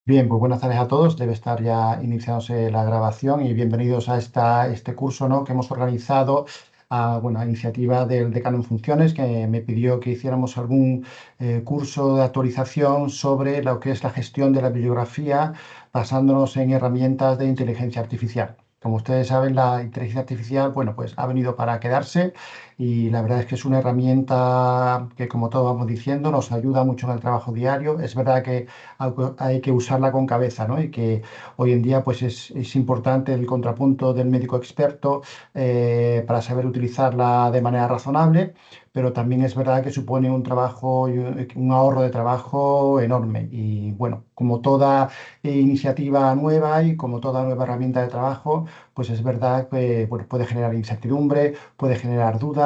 Bien, pues buenas tardes a todos. Debe estar ya iniciándose la grabación y bienvenidos a este curso, ¿no?, que hemos organizado a iniciativa del decano en funciones, que me pidió que hiciéramos algún curso de actualización sobre lo que es la gestión de la bibliografía basándonos en herramientas de inteligencia artificial. Como ustedes saben, la inteligencia artificial, bueno, pues ha venido para quedarse y la verdad es que es una herramienta que, como todos vamos diciendo, nos ayuda mucho en el trabajo diario. Es verdad que hay que usarla con cabeza, ¿no? Y que hoy en día pues es importante el contrapunto del médico experto para saber utilizarla de manera razonable, pero también es verdad que supone un trabajo y un ahorro de trabajo enorme. Y bueno, como toda iniciativa nueva y como toda nueva herramienta de trabajo, pues es verdad que bueno, puede generar incertidumbre, puede generar dudas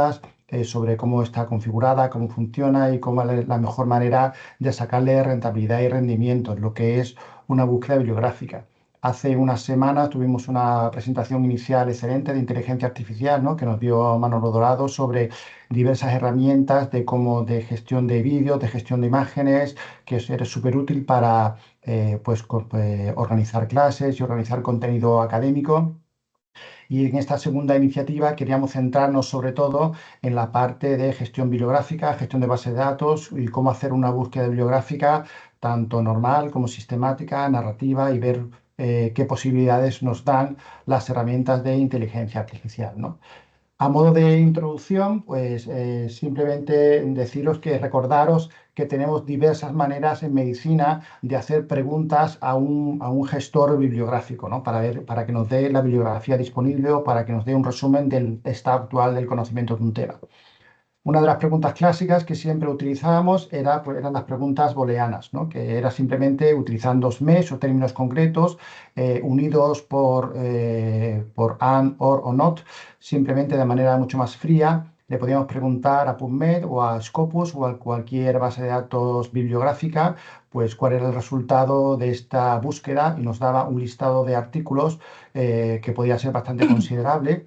sobre cómo está configurada, cómo funciona y cómo es la mejor manera de sacarle rentabilidad y rendimiento en lo que es una búsqueda bibliográfica. Hace unas semanas tuvimos una presentación inicial excelente de inteligencia artificial, ¿no?, que nos dio Manolo Dorado sobre diversas herramientas de gestión de vídeos, de gestión de imágenes, que es súper útil para organizar clases y organizar contenido académico. Y en esta segunda iniciativa queríamos centrarnos sobre todo en la parte de gestión bibliográfica, gestión de base de datos y cómo hacer una búsqueda bibliográfica tanto normal como sistemática, narrativa y ver qué posibilidades nos dan las herramientas de inteligencia artificial, ¿no? A modo de introducción, pues simplemente deciros que recordaros que tenemos diversas maneras en medicina de hacer preguntas a un gestor bibliográfico, ¿no?, para que nos dé la bibliografía disponible o para que nos dé un resumen del estado actual del conocimiento de un tema. Una de las preguntas clásicas que siempre utilizábamos eran las preguntas booleanas, ¿no?, que era simplemente utilizando SMEs o términos concretos unidos por and, or o not, simplemente de manera mucho más fría. Le podíamos preguntar a PubMed o a Scopus o a cualquier base de datos bibliográfica, pues cuál era el resultado de esta búsqueda y nos daba un listado de artículos que podía ser bastante considerable.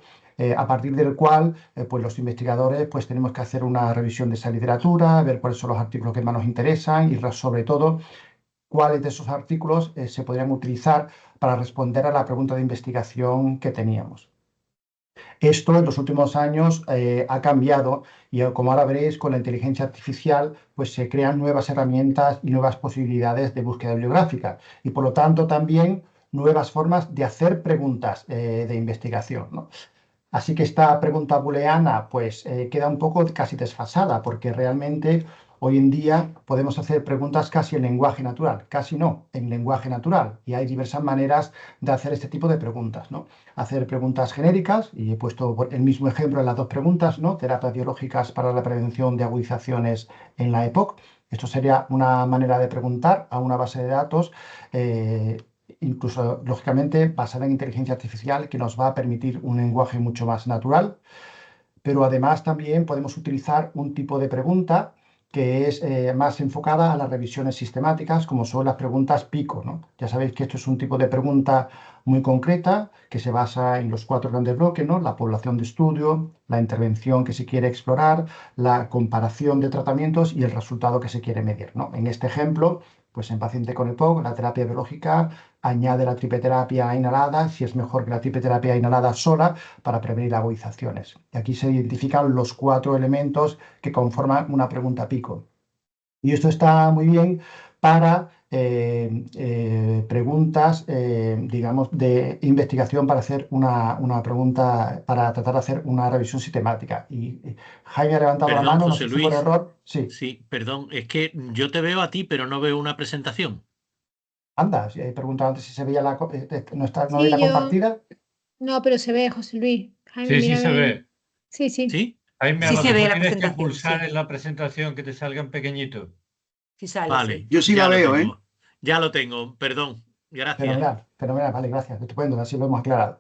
A partir del cual pues los investigadores pues tenemos que hacer una revisión de esa literatura, ver cuáles son los artículos que más nos interesan y sobre todo cuáles de esos artículos se podrían utilizar para responder a la pregunta de investigación que teníamos. Esto en los últimos años ha cambiado y como ahora veréis, con la inteligencia artificial pues se crean nuevas herramientas y nuevas posibilidades de búsqueda bibliográfica y por lo tanto también nuevas formas de hacer preguntas de investigación, ¿no? Así que esta pregunta booleana pues queda un poco casi desfasada porque realmente hoy en día podemos hacer preguntas casi en lenguaje natural, casi no, en lenguaje natural. Y hay diversas maneras de hacer este tipo de preguntas, ¿no? Hacer preguntas genéricas, y he puesto el mismo ejemplo en las dos preguntas, ¿no? Terapias biológicas para la prevención de agudizaciones en la EPOC. Esto sería una manera de preguntar a una base de datos incluso lógicamente basada en inteligencia artificial, que nos va a permitir un lenguaje mucho más natural, pero además también podemos utilizar un tipo de pregunta que es más enfocada a las revisiones sistemáticas, como son las preguntas PICO, ¿no? Ya sabéis que esto es un tipo de pregunta muy concreta que se basa en los 4 grandes bloques, ¿no? La población de estudio, la intervención que se quiere explorar, la comparación de tratamientos y el resultado que se quiere medir, ¿no? En este ejemplo, pues en paciente con EPOC, la terapia biológica añade la tripleterapia inhalada, si es mejor que la tripleterapia inhalada sola, para prevenir agudizaciones. Y aquí se identifican los 4 elementos que conforman una pregunta PICO. Y esto está muy bien para preguntas, digamos, de investigación, para hacer una pregunta, para tratar de hacer una revisión sistemática. Y Jaime ha levantado la Perdón, mano, no José sé si por Luis. error. Sí, Sí, perdón, es que yo te veo a ti, pero no veo una presentación. anda, si he preguntado antes si se veía no veía Sí, la yo. compartida. No, pero se ve, José Luis. Jaime, Sí, sí se mírame. ve. Sí, sí. ¿Sí? Jaime, a Sí lo se ve mejor la tienes que presentación, pulsar sí. en la presentación que te salga en pequeñito. Sí sale, Vale, sí. Yo sí la ya lo veo, ¿eh? tengo. Ya lo tengo, perdón. Gracias. Fenomenal, fenomenal, vale, gracias, estupendo, así lo hemos aclarado.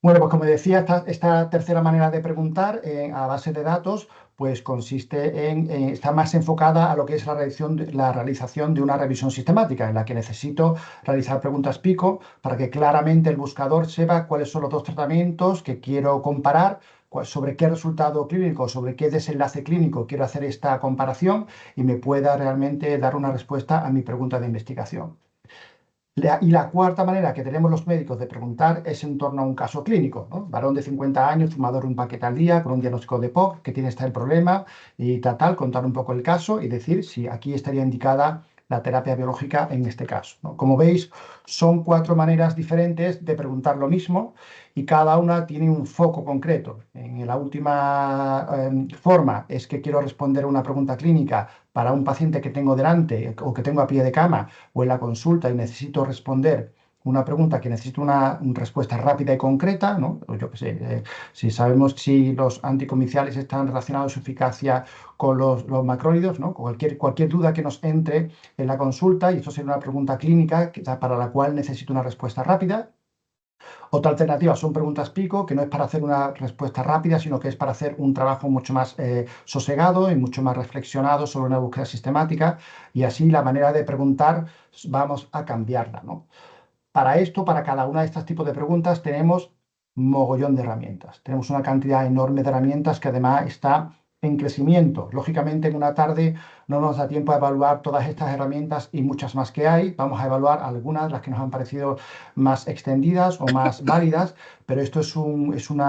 Bueno, pues como decía, esta tercera manera de preguntar a base de datos, pues consiste está más enfocada a lo que es la realización de una revisión sistemática, en la que necesito realizar preguntas PICO para que claramente el buscador sepa cuáles son los 2 tratamientos que quiero comparar, sobre qué resultado clínico, sobre qué desenlace clínico quiero hacer esta comparación y me pueda realmente dar una respuesta a mi pregunta de investigación. Y la cuarta manera que tenemos los médicos de preguntar es en torno a un caso clínico, ¿no? Varón de 50 años, fumador de un paquete al día, con un diagnóstico de POC, que tiene el problema y tal, contar un poco el caso y decir si aquí estaría indicada la terapia biológica en este caso, ¿no? Como veis, son 4 maneras diferentes de preguntar lo mismo y cada una tiene un foco concreto. En la última forma es que quiero responder una pregunta clínica para un paciente que tengo delante o que tengo a pie de cama o en la consulta y necesito responder una pregunta que necesita una respuesta rápida y concreta, ¿no? Yo qué sé, si sabemos si los anticomiciales están relacionados su eficacia con los macrólidos, ¿no? Cualquier duda que nos entre en la consulta, y esto sería una pregunta clínica para la cual necesito una respuesta rápida. Otra alternativa son preguntas pico, que no es para hacer una respuesta rápida, sino que es para hacer un trabajo mucho más sosegado y mucho más reflexionado sobre una búsqueda sistemática, y así la manera de preguntar vamos a cambiarla, ¿no? Para esto, para cada una de estos tipos de preguntas, tenemos mogollón de herramientas. Tenemos una cantidad enorme de herramientas que además está en crecimiento. Lógicamente, en una tarde no nos da tiempo a evaluar todas estas herramientas y muchas más que hay. Vamos a evaluar algunas, las que nos han parecido más extendidas o más válidas, pero esto es un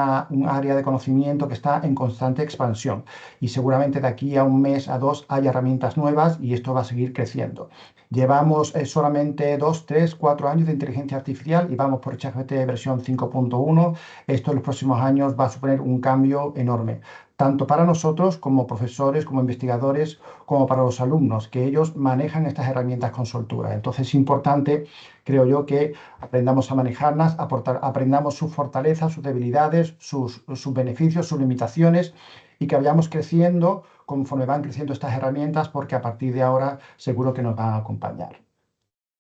área de conocimiento que está en constante expansión. Y seguramente de aquí a un mes, a 2, hay herramientas nuevas y esto va a seguir creciendo. Llevamos solamente 2, 3, 4 años de inteligencia artificial y vamos por ChatGPT versión 5.1. Esto en los próximos años va a suponer un cambio enorme, tanto para nosotros como profesores, como investigadores, como para los alumnos, que ellos manejan estas herramientas con soltura. Entonces es importante, creo yo, que aprendamos a manejarlas, aprendamos sus fortalezas, sus debilidades, sus beneficios, sus limitaciones, y que vayamos creciendo conforme van creciendo estas herramientas, porque a partir de ahora seguro que nos van a acompañar.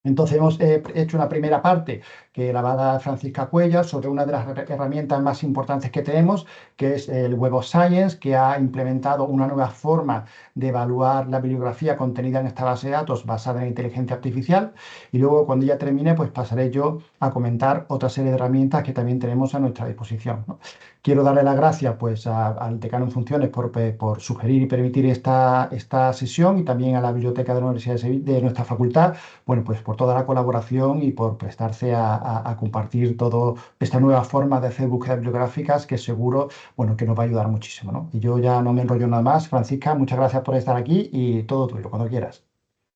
Entonces hemos hecho una primera parte que la va a dar Francisca Cuellar sobre una de las herramientas más importantes que tenemos, que es el Web of Science, que ha implementado una nueva forma de evaluar la bibliografía contenida en esta base de datos basada en inteligencia artificial. Y luego, cuando ya termine, pues pasaré yo a comentar otra serie de herramientas que también tenemos a nuestra disposición, ¿no? Quiero darle las gracias pues, al decano en funciones por sugerir y permitir esta sesión, y también a la biblioteca de la Universidad de nuestra facultad, bueno, pues por toda la colaboración y por prestarse a compartir toda esta nueva forma de hacer búsquedas bibliográficas, que seguro, bueno, que nos va a ayudar muchísimo, ¿no? Y yo ya no me enrollo nada más. Francisca, muchas gracias por estar aquí y todo tuyo, cuando quieras.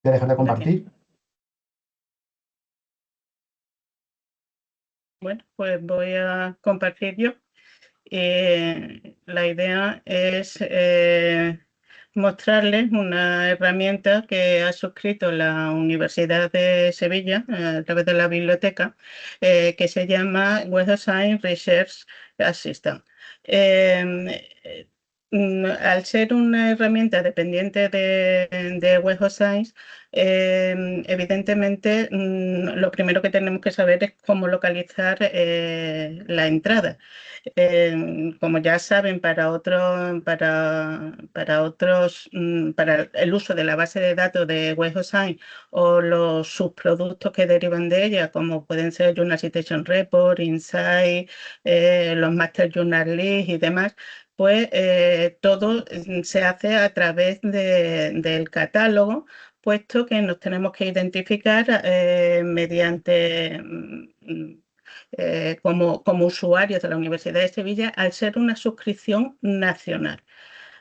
¿Te dejar de compartir? Bueno, pues voy a compartir yo. La idea es mostrarles una herramienta que ha suscrito la Universidad de Sevilla a través de la biblioteca, que se llama Web of Science Research Assistant. Al ser una herramienta dependiente de Web of Science, evidentemente lo primero que tenemos que saber es cómo localizar la entrada. Como ya saben, para el uso de la base de datos de Web of Science o los subproductos que derivan de ella, como pueden ser Journal Citation Report, Insight, los Master Journal List y demás, pues todo se hace a través del catálogo, puesto que nos tenemos que identificar mediante como usuarios de la Universidad de Sevilla, al ser una suscripción nacional.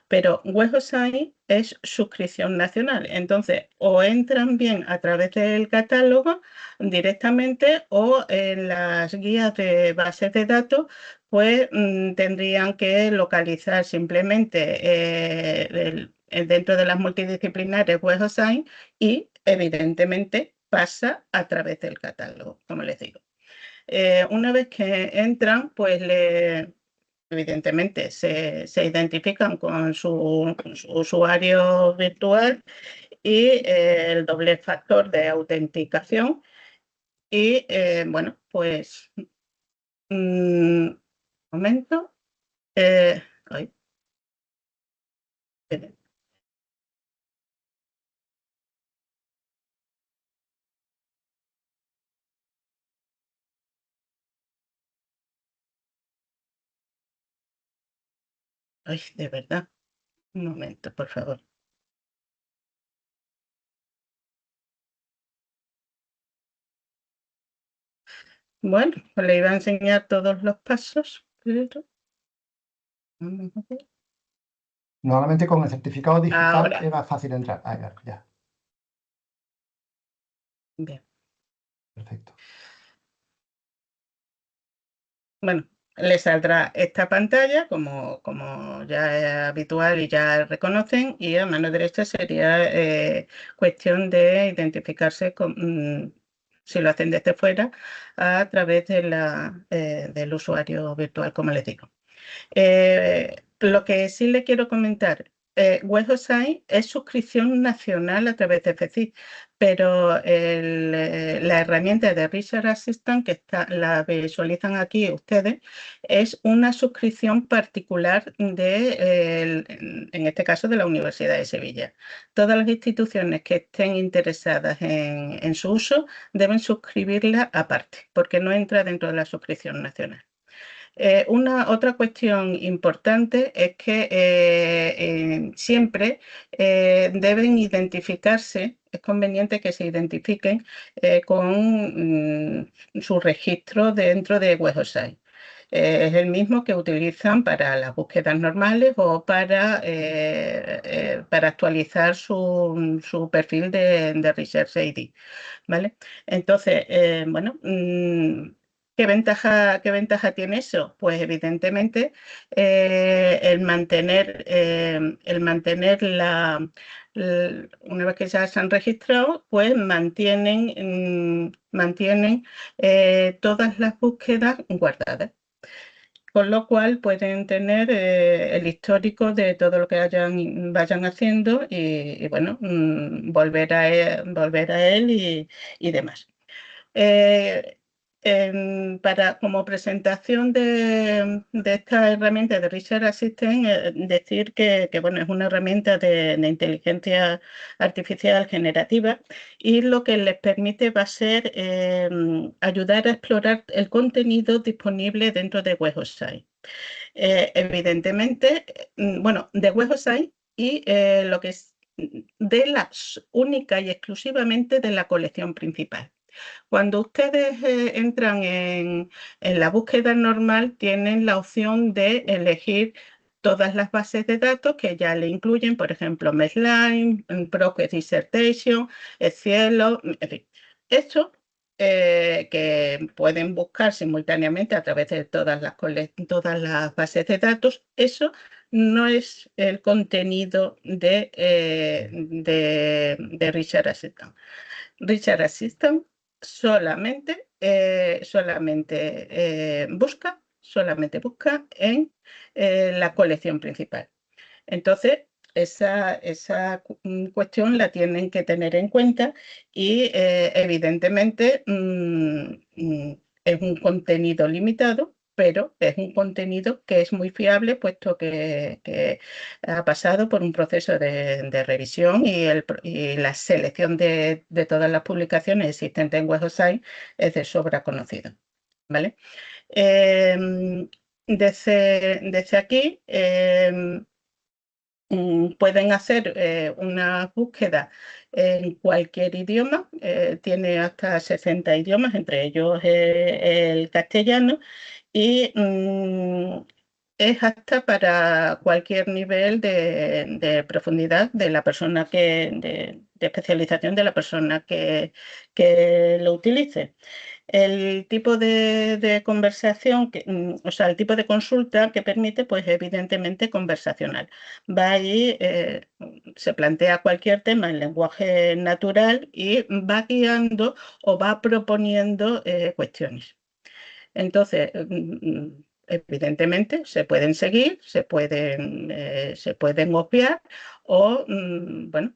Pero Web of Science es suscripción nacional. Entonces, o entran bien a través del catálogo directamente, o en las guías de bases de datos, pues tendrían que localizar simplemente dentro de las multidisciplinares Web of Science, y evidentemente pasa a través del catálogo, como les digo. Una vez que entran, pues evidentemente se identifican con su usuario virtual y el doble factor de autenticación. Y bueno, pues un momento. Ay, esperen. Ay, de verdad. Un momento, por favor. Bueno, pues le iba a enseñar todos los pasos, pero... vamos a ver. Normalmente con el certificado digital Ahora. es más fácil entrar. Ah, ya. Bien. Perfecto. Bueno, le saldrá esta pantalla, como ya es habitual y ya reconocen, y a mano derecha sería cuestión de identificarse si lo hacen desde fuera, a través de del usuario virtual, como les digo. Lo que sí le quiero comentar, WebOSign es suscripción nacional a través de FCI, pero la herramienta de Research Assistant, que la visualizan aquí ustedes, es una suscripción particular en este caso, de la Universidad de Sevilla. Todas las instituciones que estén interesadas en su uso deben suscribirla aparte, porque no entra dentro de la suscripción nacional. Otra cuestión importante es que siempre deben identificarse, es conveniente que se identifiquen con su registro dentro de WebOSign. Es el mismo que utilizan para las búsquedas normales o para actualizar su perfil de Research ID, ¿vale? Entonces, bueno, ¿qué ventaja tiene eso? Pues evidentemente el mantener una vez que ya se han registrado, pues mantienen todas las búsquedas guardadas. Con lo cual pueden tener el histórico de todo lo que vayan haciendo y bueno, volver a él y demás. Como presentación de esta herramienta de Research Assistant, decir que bueno, es una herramienta de inteligencia artificial generativa y lo que les permite va a ser ayudar a explorar el contenido disponible dentro de WebOSign. Evidentemente, bueno, de WebOSign y lo que es única y exclusivamente de la colección principal. Cuando ustedes entran en la búsqueda normal, tienen la opción de elegir todas las bases de datos que ya le incluyen, por ejemplo, Medline, ProQuest Dissertation, Cielo, en fin. Esto que pueden buscar simultáneamente a través de todas las bases de datos, eso no es el contenido de Research Assistant. Research Assistant solamente busca en la colección principal. Entonces, esa cuestión la tienen que tener en cuenta y evidentemente es un contenido limitado, pero es un contenido que es muy fiable, puesto que ha pasado por un proceso de revisión y la selección de todas las publicaciones existentes en WebOSign es de sobra conocido, ¿vale? Desde aquí pueden hacer una búsqueda en cualquier idioma, tiene hasta 60 idiomas, entre ellos el castellano, y es apta para cualquier nivel de profundidad de la persona de especialización de la persona que lo utilice. El tipo de conversación, o sea, el tipo de consulta que permite, pues evidentemente conversacional. Va allí, se plantea cualquier tema en lenguaje natural y va guiando o va proponiendo cuestiones. Entonces, evidentemente se pueden seguir, se pueden obviar o, bueno,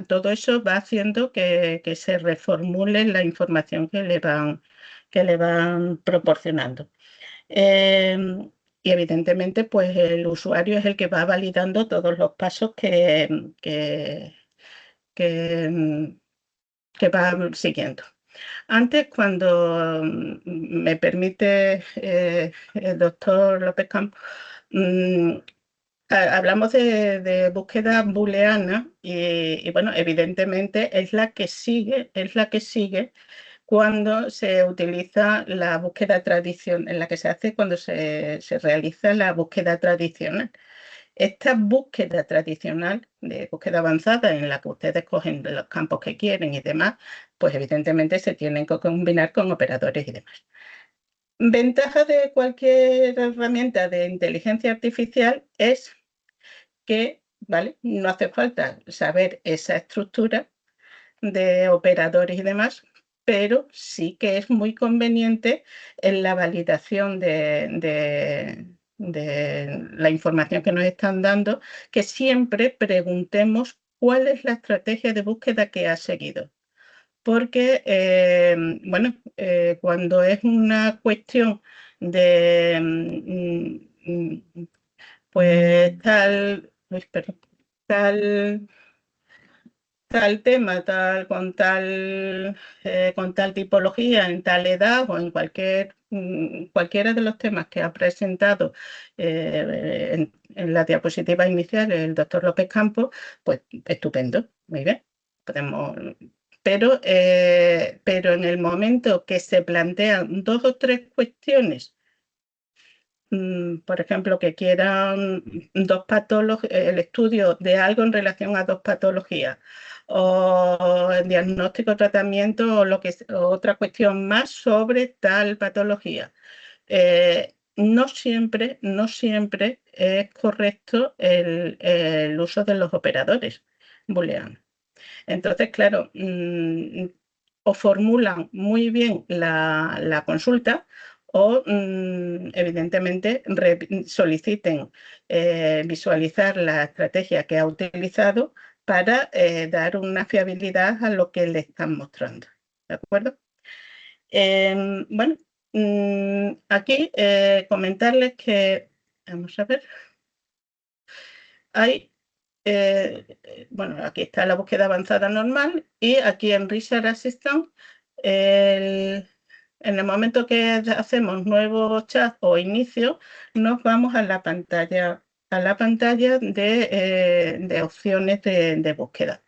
todo eso va haciendo que se reformule la información que le van proporcionando. Y evidentemente, pues el usuario es el que va validando todos los pasos que va siguiendo. Antes, cuando me permite el doctor López Campos, hablamos de búsqueda booleana y bueno, evidentemente es la que sigue cuando se utiliza la búsqueda tradicional, en la que se hace cuando se realiza la búsqueda tradicional. Esta búsqueda tradicional, de búsqueda avanzada, en la que ustedes cogen los campos que quieren y demás, pues evidentemente se tienen que combinar con operadores y demás. Ventaja de cualquier herramienta de inteligencia artificial es que, ¿vale?, no hace falta saber esa estructura de operadores y demás, pero sí que es muy conveniente en la validación de la información que nos están dando, que siempre preguntemos cuál es la estrategia de búsqueda que ha seguido. Porque, bueno, cuando es una cuestión de, pues tal, perdón, tal tema, con tal tipología, en tal edad o en cualquiera de los temas que ha presentado en la diapositiva inicial el doctor López Campos, pues estupendo, muy bien. Pero en el momento que se plantean 2 o 3 cuestiones, por ejemplo, que quieran el estudio de algo en relación a 2 patologías, o el diagnóstico, tratamiento, o otra cuestión más sobre tal patología. No siempre es correcto el uso de los operadores booleanos. Entonces, claro, o formulan muy bien la consulta o, evidentemente, soliciten visualizar la estrategia que ha utilizado para dar una fiabilidad a lo que le están mostrando. ¿De acuerdo? Bueno, aquí comentarles que, vamos a ver, hay, bueno, aquí está la búsqueda avanzada normal y aquí en Research Assistant, en el momento que hacemos nuevo chat o inicio, nos vamos a la pantalla de opciones de búsqueda.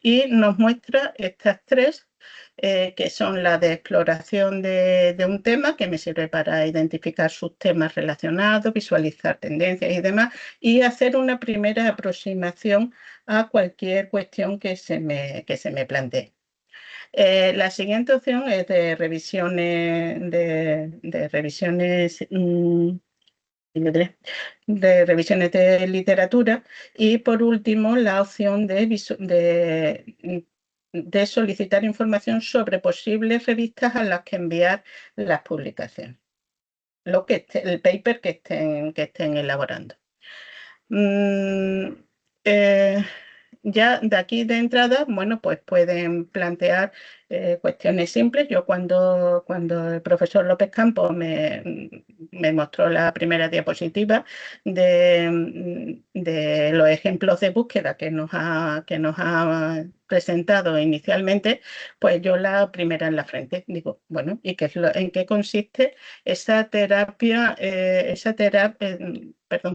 Y nos muestra estas 3, que son la de exploración de un tema, que me sirve para identificar sus temas relacionados, visualizar tendencias y demás, y hacer una primera aproximación a cualquier cuestión que se me plantee. La siguiente opción es de revisiones de literatura, y por último la opción de solicitar información sobre posibles revistas a las que enviar las publicaciones, el paper que estén elaborando. Ya de aquí de entrada, bueno, pues pueden plantear cuestiones simples. Yo cuando el profesor López Campos me mostró la primera diapositiva de los ejemplos de búsqueda que nos ha presentado inicialmente, pues yo la primera en la frente digo, bueno, ¿y en qué consiste esa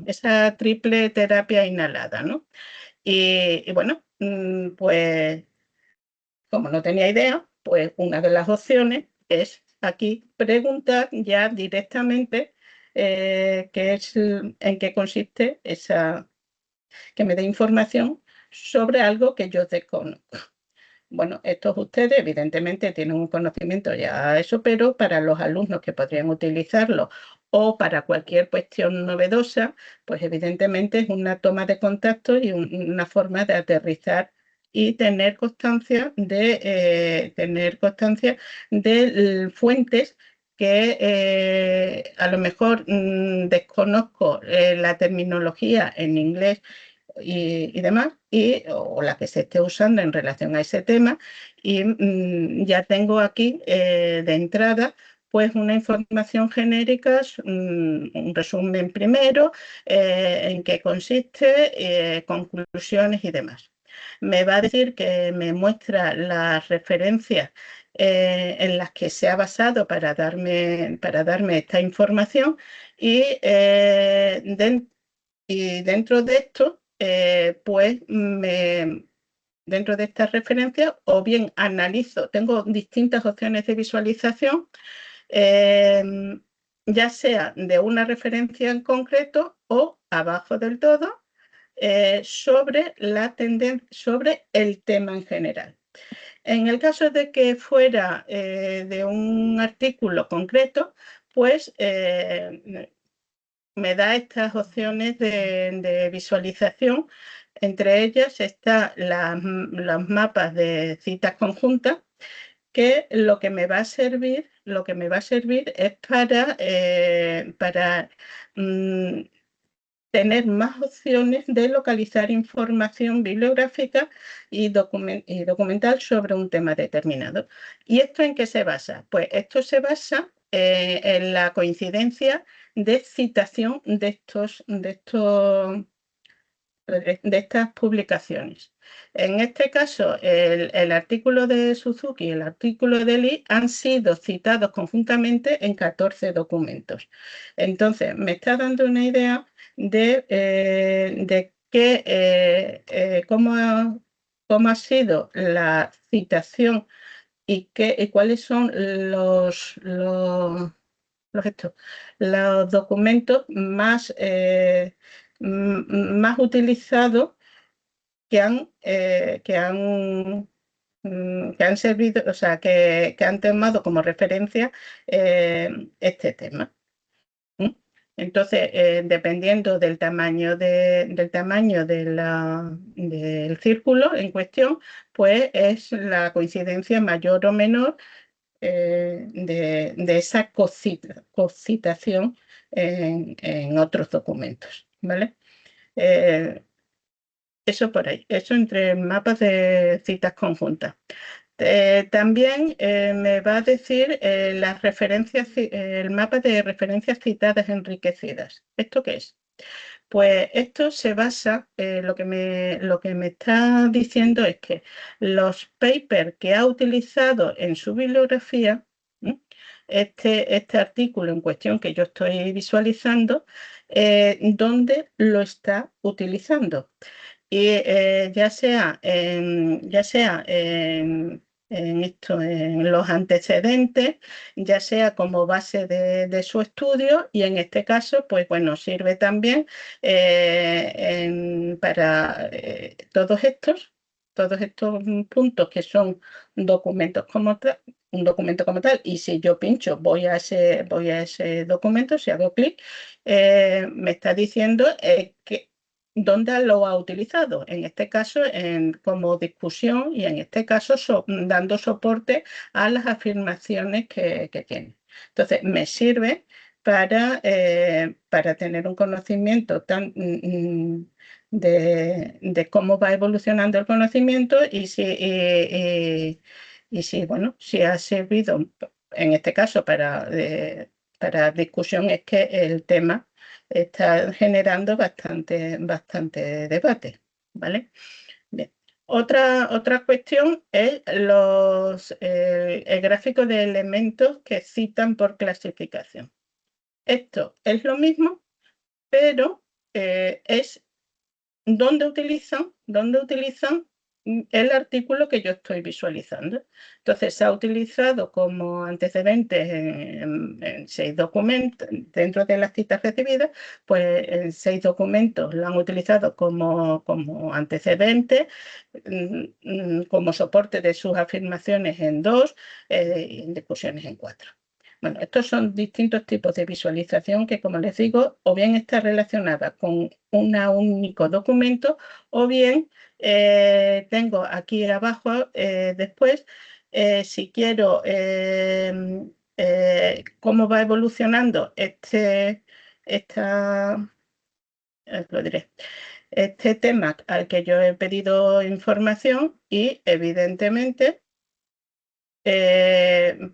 esa triple terapia inhalada, ¿no? Y bueno, pues como no tenía idea, pues una de las opciones es aquí preguntar ya directamente en qué consiste que me dé información sobre algo que yo desconozco. Bueno, estos ustedes evidentemente tienen un conocimiento ya eso, pero para los alumnos que podrían utilizarlo o para cualquier cuestión novedosa, pues evidentemente es una toma de contacto y una forma de aterrizar y tener constancia de fuentes que a lo mejor desconozco la terminología en inglés y demás, o la que se esté usando en relación a ese tema, y ya tengo aquí de entrada pues una información genérica, un resumen primero, en qué consiste, conclusiones y demás. Me va a decir que me muestra las referencias en las que se ha basado para darme esta información, y dentro de esto pues me dentro de estas referencias, o bien analizo, tengo distintas opciones de visualización, ya sea de una referencia en concreto o abajo del todo, sobre el tema en general. En el caso de que fuera de un artículo concreto, pues me da estas opciones de visualización. Entre ellas están los mapas de citas conjuntas, que lo que me va a servir es para tener más opciones de localizar información bibliográfica y documental sobre un tema determinado. ¿Y esto en qué se basa? Pues esto se basa en la coincidencia de citación de estas publicaciones. En este caso, el artículo de Suzuki y el artículo de Lee han sido citados conjuntamente en 14 documentos. Entonces, me está dando una idea de cómo ha sido la citación y cuáles son los documentos más utilizados que han servido, o sea, que han tomado como referencia este tema. Entonces, dependiendo del tamaño del círculo en cuestión, pues es la coincidencia mayor o menor de esa cocitación en otros documentos, ¿vale? Eso por ahí, eso entre mapas de citas conjuntas. También me va a decir las referencias, el mapa de referencias citadas enriquecidas. ¿Esto qué es? Pues esto se basa, lo que me está diciendo es que los papers que ha utilizado en su bibliografía, este artículo en cuestión que yo estoy visualizando, ¿dónde lo está utilizando? Y ya sea en los antecedentes, ya sea como base de su estudio, y en este caso, pues bueno, sirve también para todos estos puntos que son documentos como tal, un documento como tal, y si yo pincho, voy a ese documento, si hago clic, me está diciendo que ¿dónde lo ha utilizado? En este caso como discusión, y en este caso dando soporte a las afirmaciones que tiene. Entonces, me sirve para tener un conocimiento de cómo va evolucionando el conocimiento y si ha servido, en este caso, para discusión, es que el tema está generando bastante debate, ¿vale? Bien. Otra cuestión es el gráfico de elementos que citan por clasificación. Esto es lo mismo, pero es dónde utilizan el artículo que yo estoy visualizando. Entonces, se ha utilizado como antecedentes en 6 documentos, dentro de las citas recibidas, pues en 6 documentos lo han utilizado como antecedentes, como soporte de sus afirmaciones en 2 y en discusiones en 4. Bueno, estos son distintos tipos de visualización que, como les digo, o bien está relacionada con un único documento, o bien tengo aquí abajo después, si quiero, cómo va evolucionando lo diré, este tema al que yo he pedido información, y evidentemente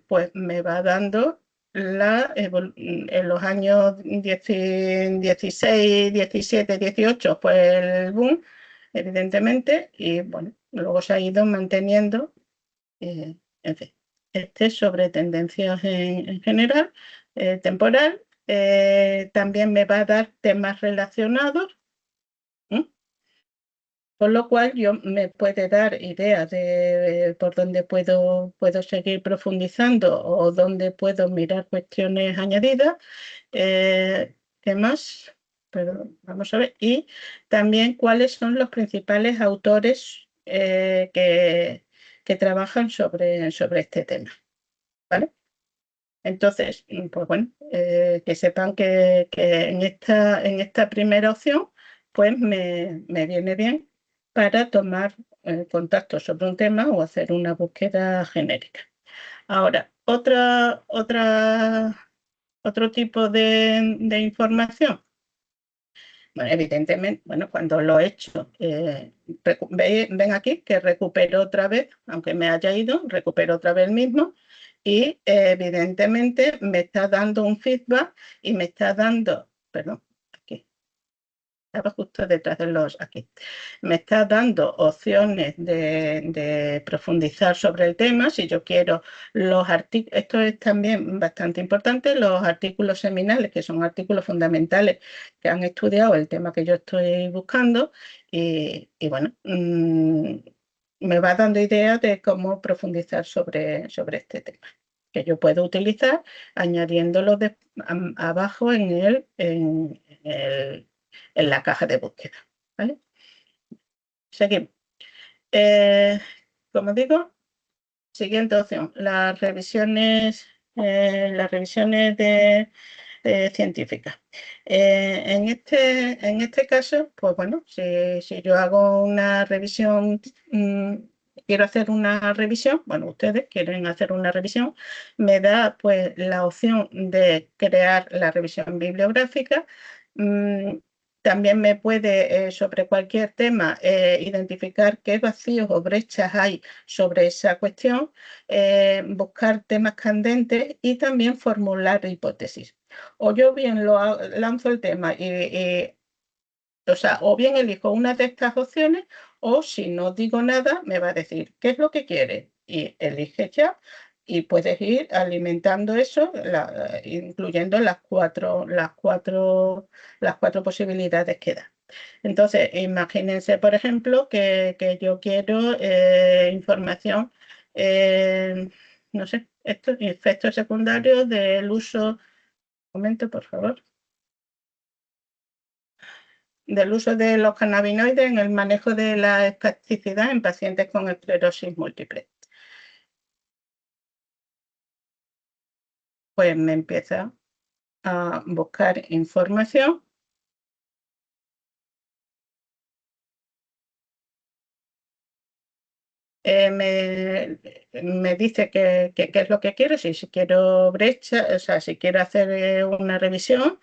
pues me va dando en los años 16, 17, 18, pues el boom, evidentemente, y bueno, luego se ha ido manteniendo, en fin. Este es sobre tendencias en general, temporal. También me va a dar temas relacionados. Con lo cual me puede dar ideas de por dónde puedo seguir profundizando o dónde puedo mirar cuestiones añadidas. ¿Qué más? Pero vamos a ver. Y también cuáles son los principales autores que trabajan sobre este tema. ¿Vale? Entonces, pues bueno, que sepan que en esta primera opción, pues me viene bien para tomar contacto sobre un tema o hacer una búsqueda genérica. Ahora, otro tipo de información. Bueno, evidentemente, bueno, cuando lo he hecho, ven aquí que recupero otra vez, aunque me haya ido, recupero otra vez el mismo y evidentemente me está dando un feedback y me está dando, perdón, aquí, estaba justo detrás de aquí. Me está dando opciones de profundizar sobre el tema. Si yo quiero los artículos, esto es también bastante importante, los artículos seminales, que son artículos fundamentales que han estudiado el tema que yo estoy buscando. Y bueno, me va dando ideas de cómo profundizar sobre este tema, que yo puedo utilizar añadiéndolo abajo en la caja de búsqueda. ¿Vale? Seguimos. Como digo, siguiente opción, las revisiones científicas. En este caso, pues bueno, si yo hago una revisión, quiero hacer una revisión, bueno, ustedes quieren hacer una revisión, me da pues la opción de crear la revisión bibliográfica. También me puede, sobre cualquier tema, identificar qué vacíos o brechas hay sobre esa cuestión, buscar temas candentes y también formular hipótesis. O yo bien lanzo el tema o bien elijo una de estas opciones, o si no digo nada, me va a decir qué es lo que quiere y elige ya. Y puedes ir alimentando eso, incluyendo las cuatro posibilidades que da. Entonces, imagínense, por ejemplo, que yo quiero información, no sé, estos efectos secundarios del uso, un momento, por favor, del uso de los cannabinoides en el manejo de la espasticidad en pacientes con esclerosis múltiple. Pues me empieza a buscar información. Me dice qué es lo que quiero, si quiero brecha, o sea, si quiero hacer una revisión.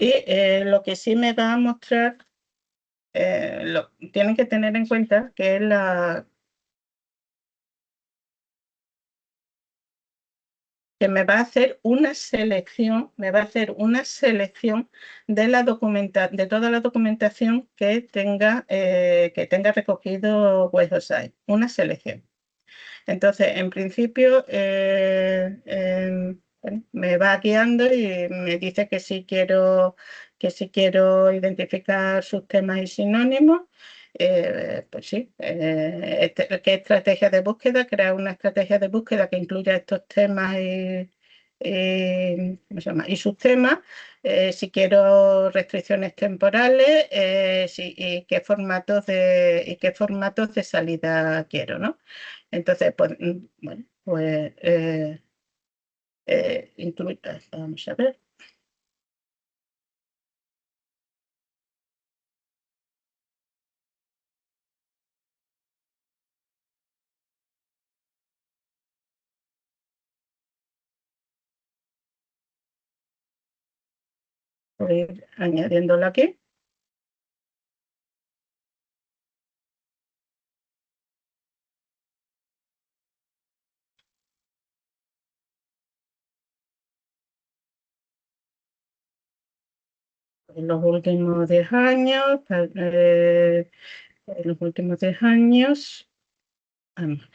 Y lo que sí me va a mostrar, tienen que tener en cuenta que es que me va a hacer una selección, de toda la documentación que tenga recogido Web of Science, una selección. Entonces, en principio, me va guiando y me dice que si quiero identificar sus temas y sinónimos. Pues sí, ¿qué estrategia de búsqueda? Crear una estrategia de búsqueda que incluya estos temas ¿cómo se llama? Y sus temas. Si quiero restricciones temporales, y qué formatos de salida quiero, ¿no? Entonces, pues, bueno, pues vamos a ver. Voy a ir añadiéndolo aquí. En los últimos 10 años, en los últimos 10 años, vamos.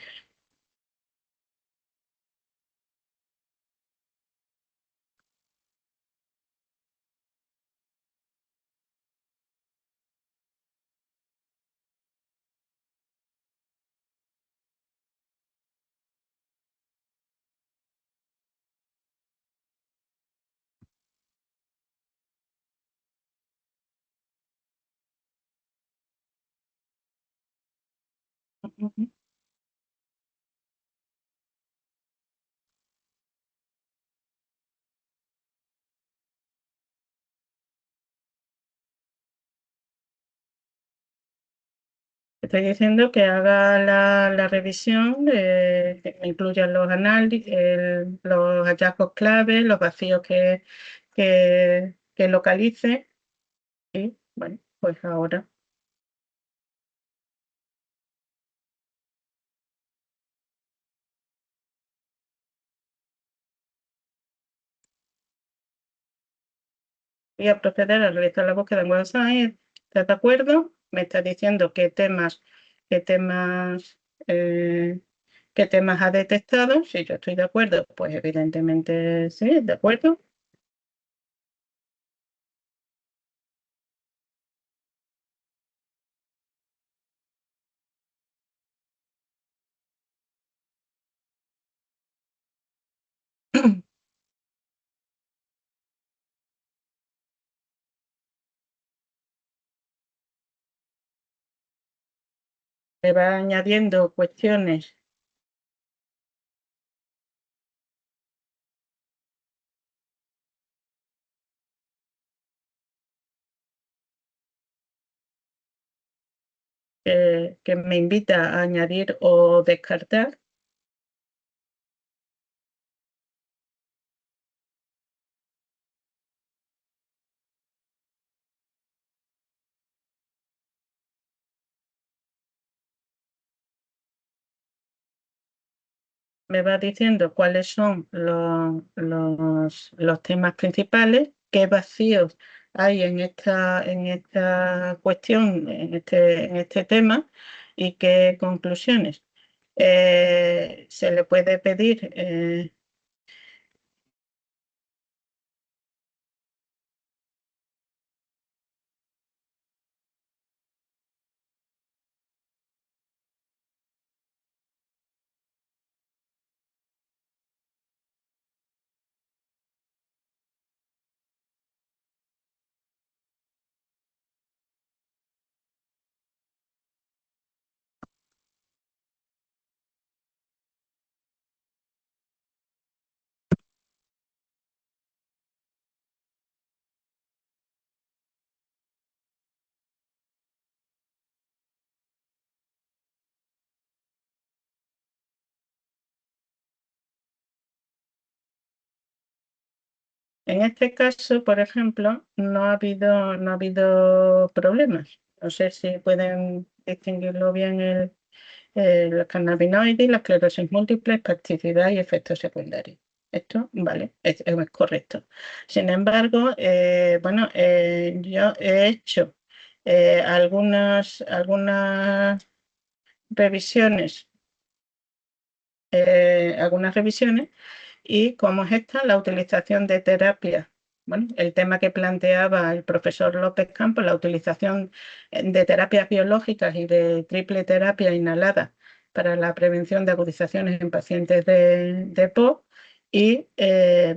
Estoy diciendo que haga la revisión, que incluya los análisis, los hallazgos clave, los vacíos que localice. Y bueno, pues ahora. Voy a proceder a realizar la búsqueda en website. ¿Estás de acuerdo? Me está diciendo qué temas ha detectado. Si yo estoy de acuerdo, pues evidentemente sí, de acuerdo. Le va añadiendo cuestiones. Que me invita a añadir o descartar. Me va diciendo cuáles son los temas principales, qué vacíos hay en esta cuestión, en este tema y qué conclusiones. Se le puede pedir en este caso, por ejemplo, no ha habido problemas. No sé si pueden distinguirlo bien el cannabinoide, la esclerosis múltiple, espasticidad y efectos secundarios. Esto, vale, es correcto. Sin embargo, bueno, yo he hecho algunas revisiones, y como es esta, la utilización de terapia. Bueno, el tema que planteaba el profesor López Campos, la utilización de terapias biológicas y de triple terapia inhalada para la prevención de agudizaciones en pacientes de POC. Y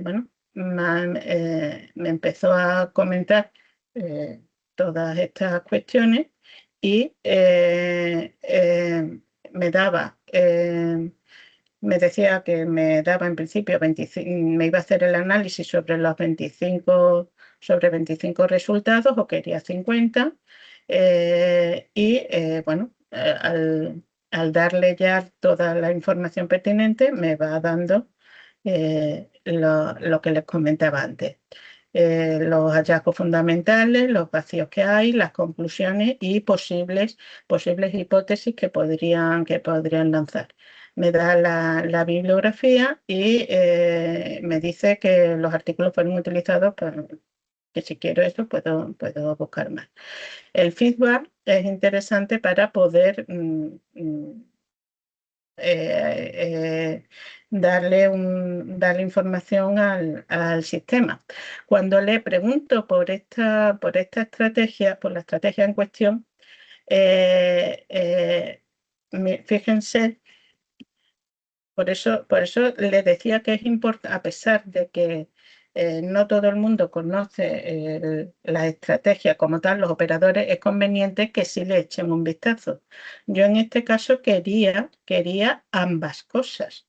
bueno, me empezó a comentar todas estas cuestiones y me decía que me daba en principio 25, me iba a hacer el análisis sobre los 25 resultados o quería 50. Bueno, al darle ya toda la información pertinente, me va dando lo que les comentaba antes. Los hallazgos fundamentales, los vacíos que hay, las conclusiones y posibles hipótesis que podrían lanzar. Me da la bibliografía y me dice que los artículos fueron utilizados que si quiero eso puedo buscar más. El feedback es interesante para poder darle información al sistema. Cuando le pregunto por esta estrategia, por la estrategia en cuestión, fíjense, por eso le decía que es importante, a pesar de que no todo el mundo conoce la estrategia como tal, los operadores, es conveniente que sí le echen un vistazo. Yo en este caso quería ambas cosas.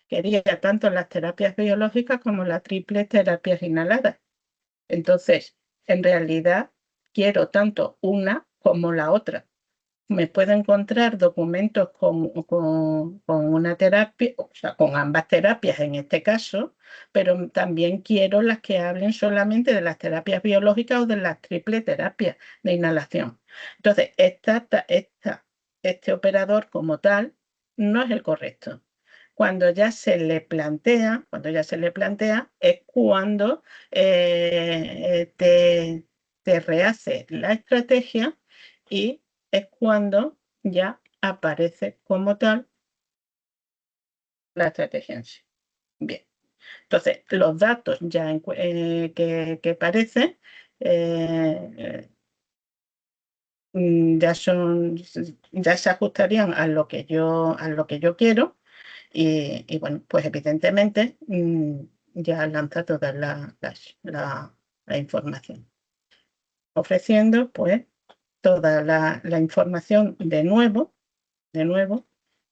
Quería tanto las terapias biológicas como las triples terapias inhaladas. Entonces, en realidad, quiero tanto una como la otra. Me puedo encontrar documentos con una terapia, o sea, con ambas terapias en este caso, pero también quiero las que hablen solamente de las terapias biológicas o de las triple terapias de inhalación. Entonces, este operador como tal no es el correcto. Cuando ya se le plantea, es cuando te rehace la estrategia y es cuando ya aparece como tal la estrategia en sí. Bien, entonces los datos ya que aparecen ya se ajustarían a lo que yo quiero y bueno, pues evidentemente ya lanza toda la información, ofreciendo pues toda la información de nuevo,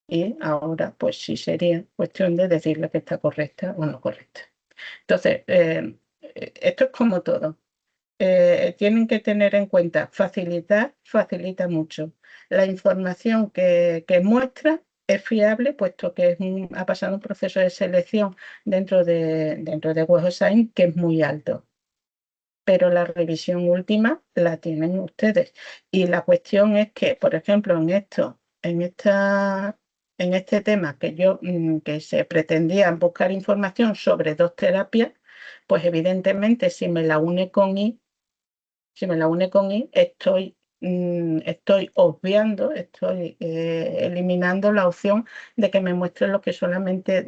y ahora pues sí sería cuestión de decirle que está correcta o no correcta. Entonces, esto es como todo. Tienen que tener en cuenta, facilita mucho. La información que muestra es fiable, puesto que ha pasado un proceso de selección dentro de Web of Science que es muy alto. Pero la revisión última la tienen ustedes. Y la cuestión es que, por ejemplo, en este tema que se pretendía buscar información sobre 2 terapias, pues evidentemente si me la une con I, estoy obviando, estoy eliminando la opción de que me muestre los que solamente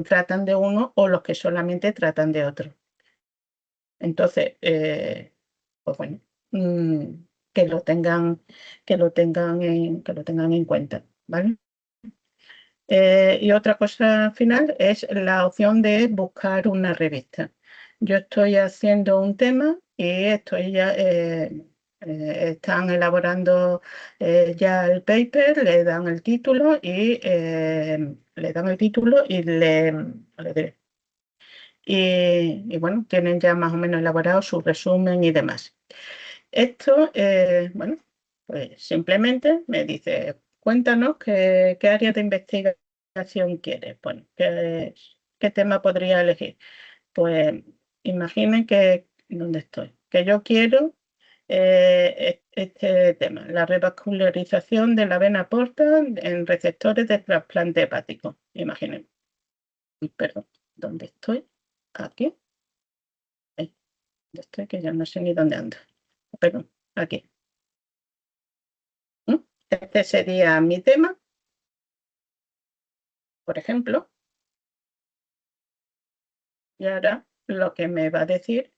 tratan de uno o los que solamente tratan de otro. Entonces, pues bueno, que lo tengan en cuenta, ¿vale? Y otra cosa final es la opción de buscar una revista. Yo estoy haciendo un tema y estoy ya están elaborando ya el paper, le dan el título y le diré. Y bueno, tienen ya más o menos elaborado su resumen y demás. Esto, bueno, pues simplemente me dice, cuéntanos qué área de investigación quieres. Bueno, ¿qué tema podría elegir? Pues imaginen ¿dónde estoy? Que yo quiero este tema, la revascularización de la vena porta en receptores de trasplante hepático. Imaginen. Perdón, ¿dónde estoy? Aquí. ¿Dónde estoy? Que ya no sé ni dónde ando. Perdón, aquí. Este sería mi tema, por ejemplo. Y ahora lo que me va a decir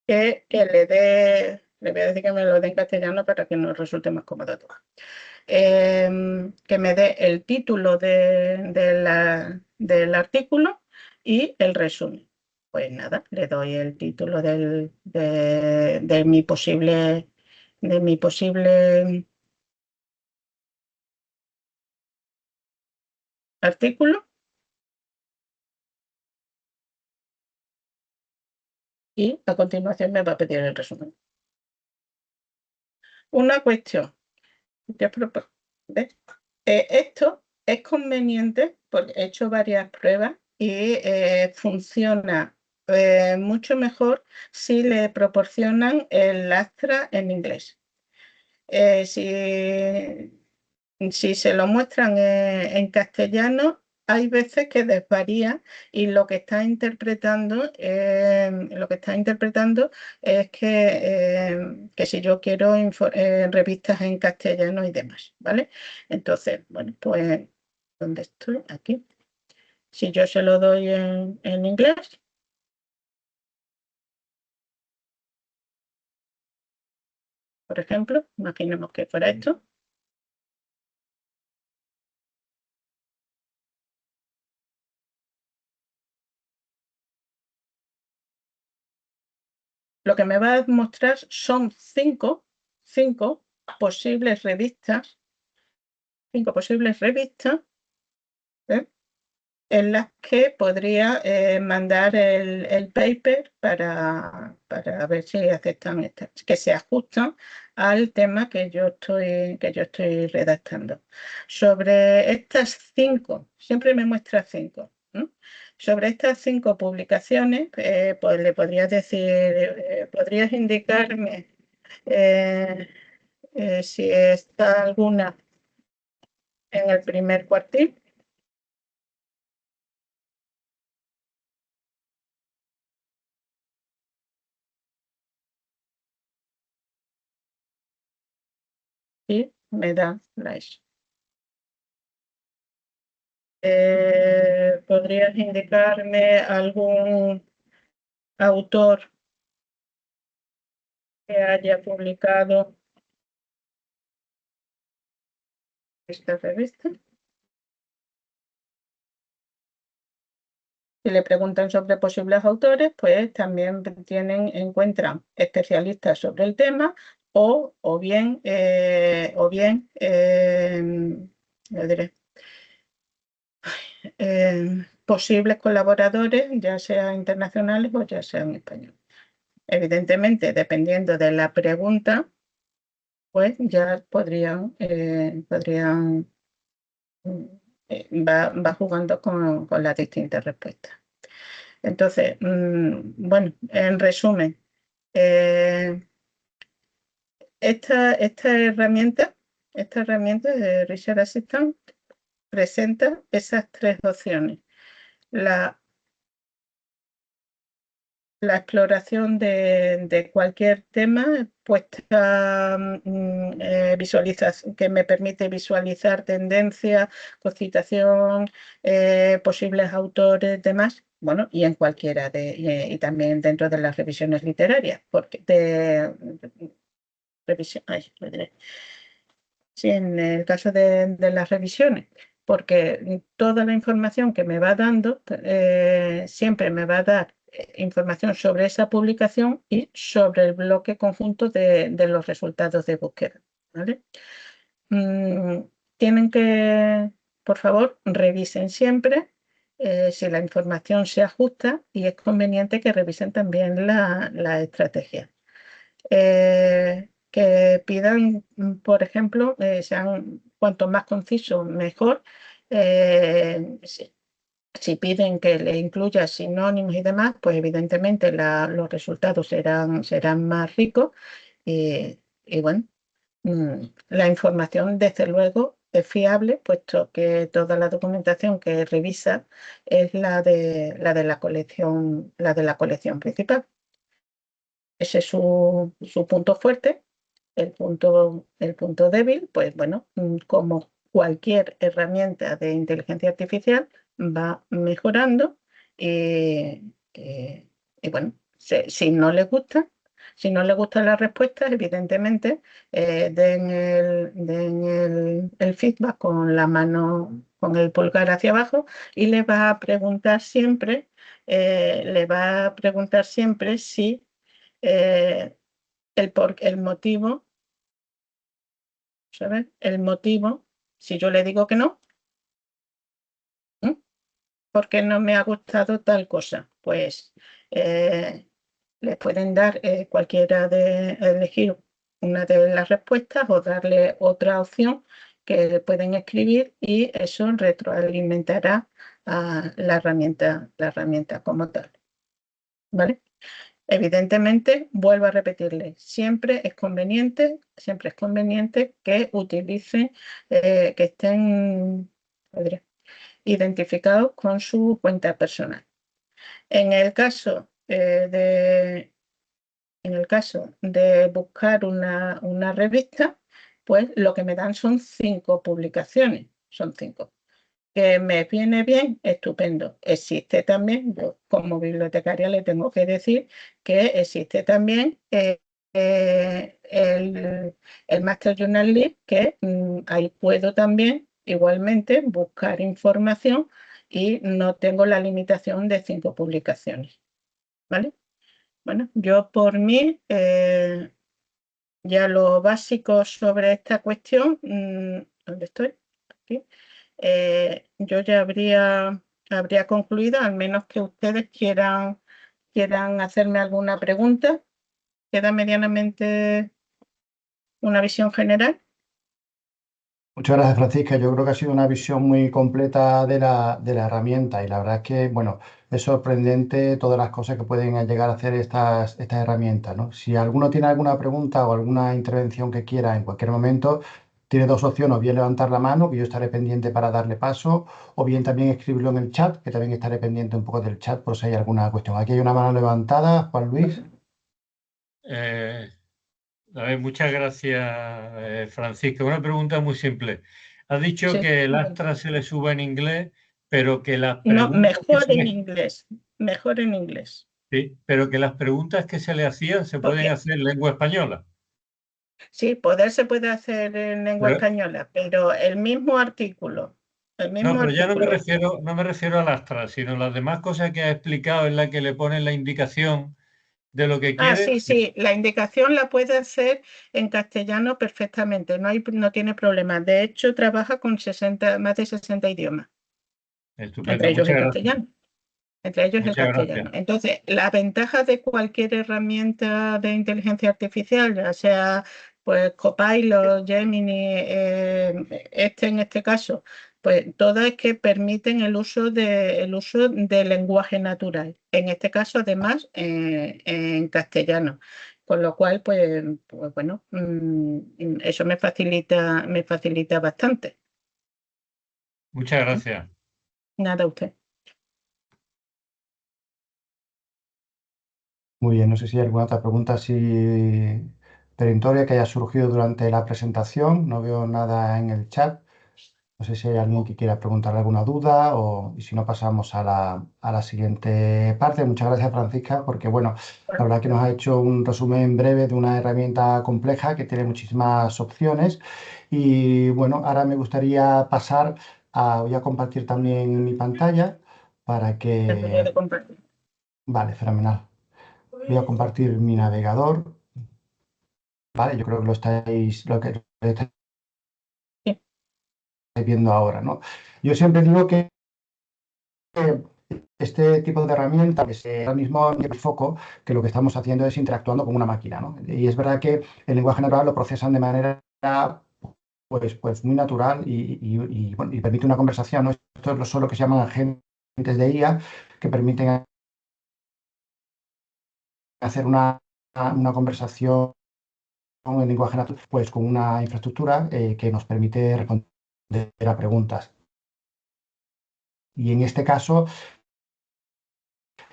que le voy a decir que me lo dé en castellano para que nos resulte más cómodo todo. Que me dé el título del artículo y el resumen. Pues nada, le doy el título de mi posible artículo y a continuación me va a pedir el resumen. Una cuestión. Esto es conveniente porque he hecho varias pruebas y funciona mucho mejor si le proporcionan el Astra en inglés. Si se lo muestran en castellano, hay veces que desvaría y lo que está interpretando es que si yo quiero revistas en castellano y demás, ¿vale? Entonces, bueno, pues, ¿dónde estoy? Aquí. Si yo se lo doy en inglés, por ejemplo, imaginemos que fuera esto. Lo que me va a mostrar son cinco posibles revistas, ¿eh? En las que podría mandar el paper para ver si aceptan que se ajustan al tema que yo estoy redactando. Sobre estas 5, siempre me muestra 5. Sobre estas 5 publicaciones, pues le podría decir, podrías indicarme si está alguna en el primer cuartil. Y me da la ESO. ¿Podrías indicarme algún autor que haya publicado esta revista? Si le preguntan sobre posibles autores, pues también encuentran especialistas sobre el tema o bien lo diré, posibles colaboradores, ya sean internacionales o ya sean españoles. Evidentemente, dependiendo de la pregunta, pues ya va jugando con las distintas respuestas. Entonces, bueno, en resumen, esta herramienta de Research Assistant presenta esas 3 opciones. La exploración de cualquier tema, que me permite visualizar tendencias, concitación, posibles autores, demás, bueno, y en cualquiera y también dentro de las revisiones literarias, porque sí, en el caso de las revisiones, porque toda la información que me va dando siempre me va a dar información sobre esa publicación y sobre el bloque conjunto de los resultados de búsqueda, ¿vale? Tienen que, por favor, revisen siempre si la información se ajusta y es conveniente que revisen también la estrategia. Que pidan, por ejemplo, sean cuanto más conciso, mejor. Si piden que le incluya sinónimos y demás, pues evidentemente los resultados serán más ricos. Y bueno, la información, desde luego, es fiable, puesto que toda la documentación que revisa es la de la colección principal. Ese es su punto fuerte. El punto débil, pues bueno, como cualquier herramienta de inteligencia artificial, va mejorando y bueno, si no les gustan las respuestas, evidentemente den el feedback con la mano, con el pulgar hacia abajo, y le va a preguntar siempre si el motivo, ¿sabes? El motivo, si yo le digo que no, porque no me ha gustado tal cosa, pues le pueden dar elegir una de las respuestas o darle otra opción que le pueden escribir, y eso retroalimentará a la herramienta como tal, ¿vale? Evidentemente, vuelvo a repetirle, siempre es conveniente que utilicen, que estén identificados con su cuenta personal. En el caso de buscar una revista, pues lo que me dan son 5 publicaciones, son 5. Que me viene bien, estupendo. Existe también, yo como bibliotecaria le tengo que decir que existe también el Master Journal List, que ahí puedo también igualmente buscar información y no tengo la limitación de 5 publicaciones. ¿Vale? Bueno, yo por mí, ya lo básico sobre esta cuestión, ¿dónde estoy? Aquí. Yo ya habría concluido, al menos que ustedes quieran hacerme alguna pregunta. ¿Queda medianamente una visión general? Muchas gracias, Francisca. Yo creo que ha sido una visión muy completa de la herramienta y la verdad es que, bueno, es sorprendente todas las cosas que pueden llegar a hacer estas herramientas, ¿no? Si alguno tiene alguna pregunta o alguna intervención que quiera en cualquier momento, tiene 2 opciones, o bien levantar la mano, que yo estaré pendiente para darle paso, o bien también escribirlo en el chat, que también estaré pendiente un poco del chat por si hay alguna cuestión. Aquí hay una mano levantada, Juan Luis. Muchas gracias, Francisca. Una pregunta muy simple. Has dicho Sí. que el Astra se le suba en inglés, pero que las No, preguntas que mejor se en le... inglés, mejor en inglés. Sí, pero que las preguntas que se le hacían se pueden hacer en lengua española. Sí, se puede hacer en lengua española, pero el mismo artículo. No, pero ya no me refiero al Astra, sino las demás cosas que ha explicado en la que le ponen la indicación de lo que quiere. Sí, la indicación la puede hacer en castellano perfectamente, no tiene problema. De hecho, trabaja con más de 60 idiomas. Estupendo, Entre ellos el muchas castellano. Entre ellos el Muchas castellano. gracias. Entonces, la ventaja de cualquier herramienta de inteligencia artificial, ya sea pues Copilot, Gemini, en este caso, pues todas es que permiten el uso del lenguaje natural. En este caso, además, en castellano. Con lo cual, pues bueno, eso me facilita bastante. Muchas gracias. Nada, usted. Muy bien, no sé si hay alguna otra pregunta así perentoria que haya surgido durante la presentación. No veo nada en el chat. No sé si hay alguien que quiera preguntar alguna duda y si no pasamos a la siguiente parte. Muchas gracias, Francisca, porque bueno, la verdad que nos ha hecho un resumen breve de una herramienta compleja que tiene muchísimas opciones. Y bueno, ahora me gustaría pasar voy a compartir también mi pantalla para que... Vale, fenomenal. Voy a compartir mi navegador. Vale, yo creo que lo estáis viendo ahora, ¿no? Yo siempre digo que este tipo de herramienta, ahora mismo el foco, que lo que estamos haciendo es interactuando con una máquina, ¿no? Y es verdad que el lenguaje natural lo procesan de manera pues muy natural y permite una conversación, ¿no? Esto es lo que se llaman agentes de IA, que permiten hacer una conversación en lenguaje natural, pues con una infraestructura que nos permite responder a preguntas. Y en este caso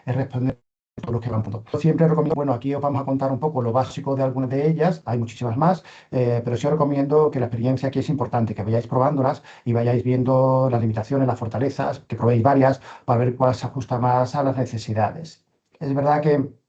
es responder a todos los que van punto. Yo siempre recomiendo, bueno, aquí os vamos a contar un poco lo básico de algunas de ellas, hay muchísimas más, pero sí os recomiendo que la experiencia aquí es importante, que vayáis probándolas y vayáis viendo las limitaciones, las fortalezas, que probéis varias para ver cuál se ajusta más a las necesidades. Es verdad que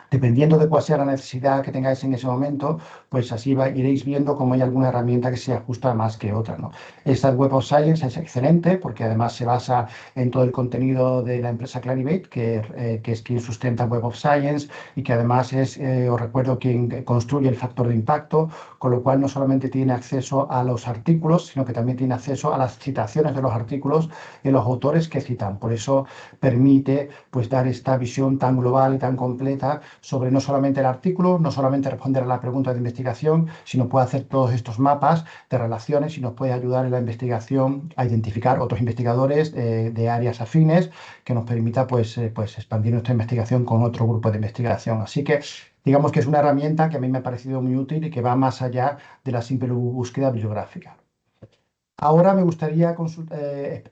dependiendo de cuál sea la necesidad que tengáis en ese momento, pues así iréis viendo cómo hay alguna herramienta que se ajusta más que otra, ¿no? Esta Web of Science es excelente porque además se basa en todo el contenido de la empresa Clarivate, que es quien sustenta Web of Science y que además es, os recuerdo, quien construye el factor de impacto, con lo cual no solamente tiene acceso a los artículos, sino que también tiene acceso a las citaciones de los artículos y los autores que citan. Por eso permite pues dar esta visión tan global y tan completa sobre no solamente el artículo, no solamente responder a la pregunta de investigación, sino puede hacer todos estos mapas de relaciones y nos puede ayudar en la investigación a identificar otros investigadores de áreas afines que nos permita pues expandir nuestra investigación con otro grupo de investigación. Así que digamos que es una herramienta que a mí me ha parecido muy útil y que va más allá de la simple búsqueda bibliográfica. Ahora me gustaría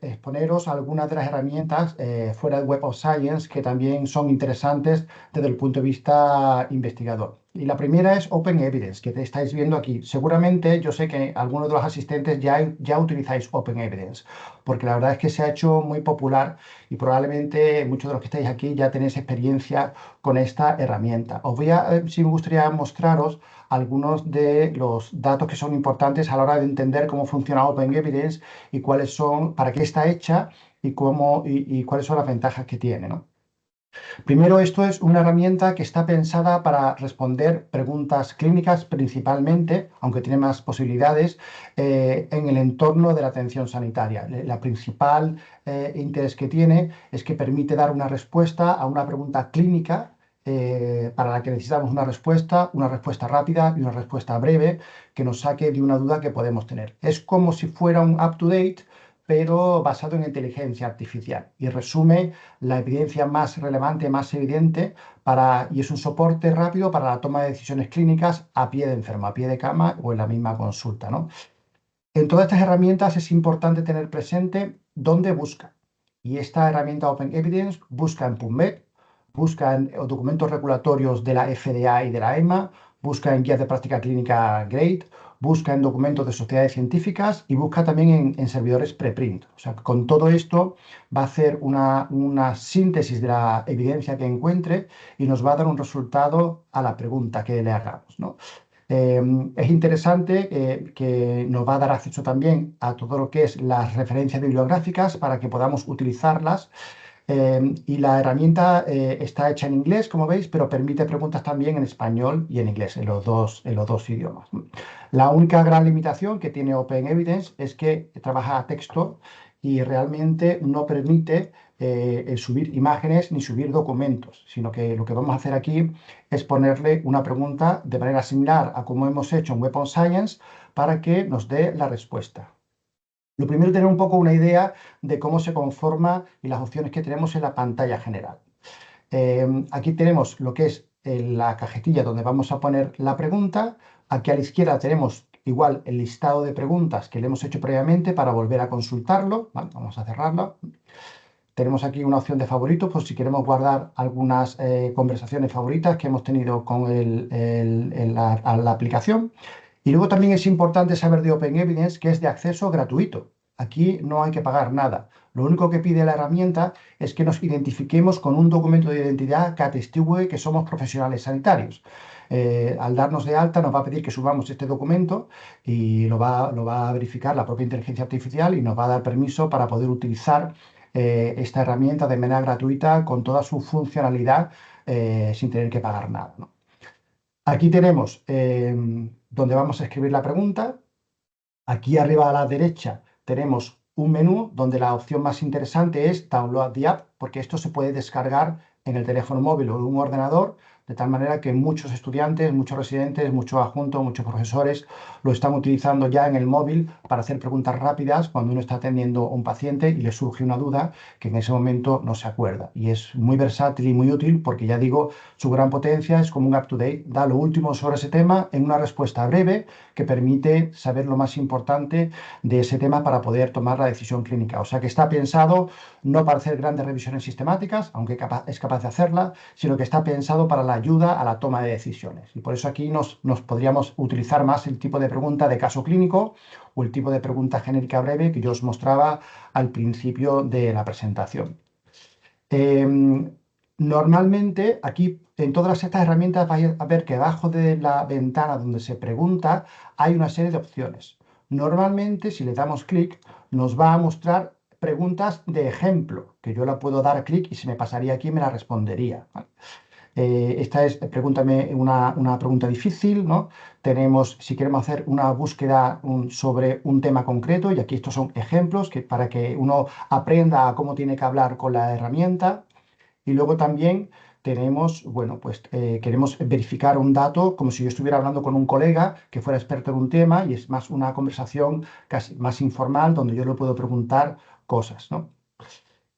exponeros algunas de las herramientas fuera de Web of Science que también son interesantes desde el punto de vista investigador. Y la primera es Open Evidence, que estáis viendo aquí. Seguramente yo sé que algunos de los asistentes ya utilizáis Open Evidence, porque la verdad es que se ha hecho muy popular y probablemente muchos de los que estáis aquí ya tenéis experiencia con esta herramienta. Sí me gustaría mostraros algunos de los datos que son importantes a la hora de entender cómo funciona Open Evidence y cuáles son, para qué está hecha y cuáles son las ventajas que tiene, ¿no? Primero, esto es una herramienta que está pensada para responder preguntas clínicas principalmente, aunque tiene más posibilidades, en el entorno de la atención sanitaria. La principal interés que tiene es que permite dar una respuesta a una pregunta clínica para la que necesitamos una respuesta rápida y una respuesta breve que nos saque de una duda que podemos tener. Es como si fuera un up-to-date, pero basado en inteligencia artificial y resume la evidencia más relevante, más evidente, y es un soporte rápido para la toma de decisiones clínicas a pie de enfermo, a pie de cama o en la misma consulta, ¿no? En todas estas herramientas es importante tener presente dónde busca. Y esta herramienta Open Evidence busca en PubMed, busca en documentos regulatorios de la FDA y de la EMA, busca en guías de práctica clínica GRADE, busca en documentos de sociedades científicas y busca también en servidores preprint. O sea, con todo esto va a hacer una síntesis de la evidencia que encuentre y nos va a dar un resultado a la pregunta que le hagamos, ¿no? Es interesante que nos va a dar acceso también a todo lo que es las referencias bibliográficas para que podamos utilizarlas. Y la herramienta está hecha en inglés, como veis, pero permite preguntas también en español y en inglés, en los dos idiomas. La única gran limitación que tiene Open Evidence es que trabaja a texto y realmente no permite el subir imágenes ni subir documentos, sino que lo que vamos a hacer aquí es ponerle una pregunta de manera similar a como hemos hecho en Web of Science para que nos dé la respuesta. Lo primero es tener un poco una idea de cómo se conforma y las opciones que tenemos en la pantalla general. Aquí tenemos lo que es la cajetilla donde vamos a poner la pregunta. Aquí a la izquierda tenemos igual el listado de preguntas que le hemos hecho previamente para volver a consultarlo. Vale, vamos a cerrarlo. Tenemos aquí una opción de favoritos por si queremos guardar algunas conversaciones favoritas que hemos tenido con la aplicación. Y luego también es importante saber de Open Evidence que es de acceso gratuito. Aquí no hay que pagar nada. Lo único que pide la herramienta es que nos identifiquemos con un documento de identidad que atestigue que somos profesionales sanitarios. Al darnos de alta nos va a pedir que subamos este documento y lo va a verificar la propia inteligencia artificial y nos va a dar permiso para poder utilizar esta herramienta de manera gratuita con toda su funcionalidad sin tener que pagar nada, ¿no? Aquí tenemos donde vamos a escribir la pregunta. Aquí arriba a la derecha tenemos un menú donde la opción más interesante es Download the App, porque esto se puede descargar en el teléfono móvil o en un ordenador, de tal manera que muchos estudiantes, muchos residentes, muchos adjuntos, muchos profesores lo están utilizando ya en el móvil para hacer preguntas rápidas cuando uno está atendiendo a un paciente y le surge una duda que en ese momento no se acuerda. Y es muy versátil y muy útil porque, ya digo, su gran potencia es como un up-to-date, da lo último sobre ese tema en una respuesta breve que permite saber lo más importante de ese tema para poder tomar la decisión clínica. O sea que está pensado no para hacer grandes revisiones sistemáticas, aunque es capaz de hacerla, sino que está pensado para la ayuda a la toma de decisiones. Y por eso aquí nos podríamos utilizar más el tipo de pregunta de caso clínico o el tipo de pregunta genérica breve que yo os mostraba al principio de la presentación. Normalmente aquí en todas estas herramientas vais a ver que debajo de la ventana donde se pregunta hay una serie de opciones. Normalmente si le damos clic nos va a mostrar preguntas de ejemplo, que yo la puedo dar clic y si me pasaría aquí me la respondería, ¿vale? Esta es pregúntame una pregunta difícil, ¿no? Tenemos, si queremos hacer una búsqueda sobre un tema concreto, y aquí estos son ejemplos para que uno aprenda a cómo tiene que hablar con la herramienta. Y luego también tenemos, bueno, pues queremos verificar un dato como si yo estuviera hablando con un colega que fuera experto en un tema, y es más una conversación casi más informal donde yo le puedo preguntar cosas, ¿no?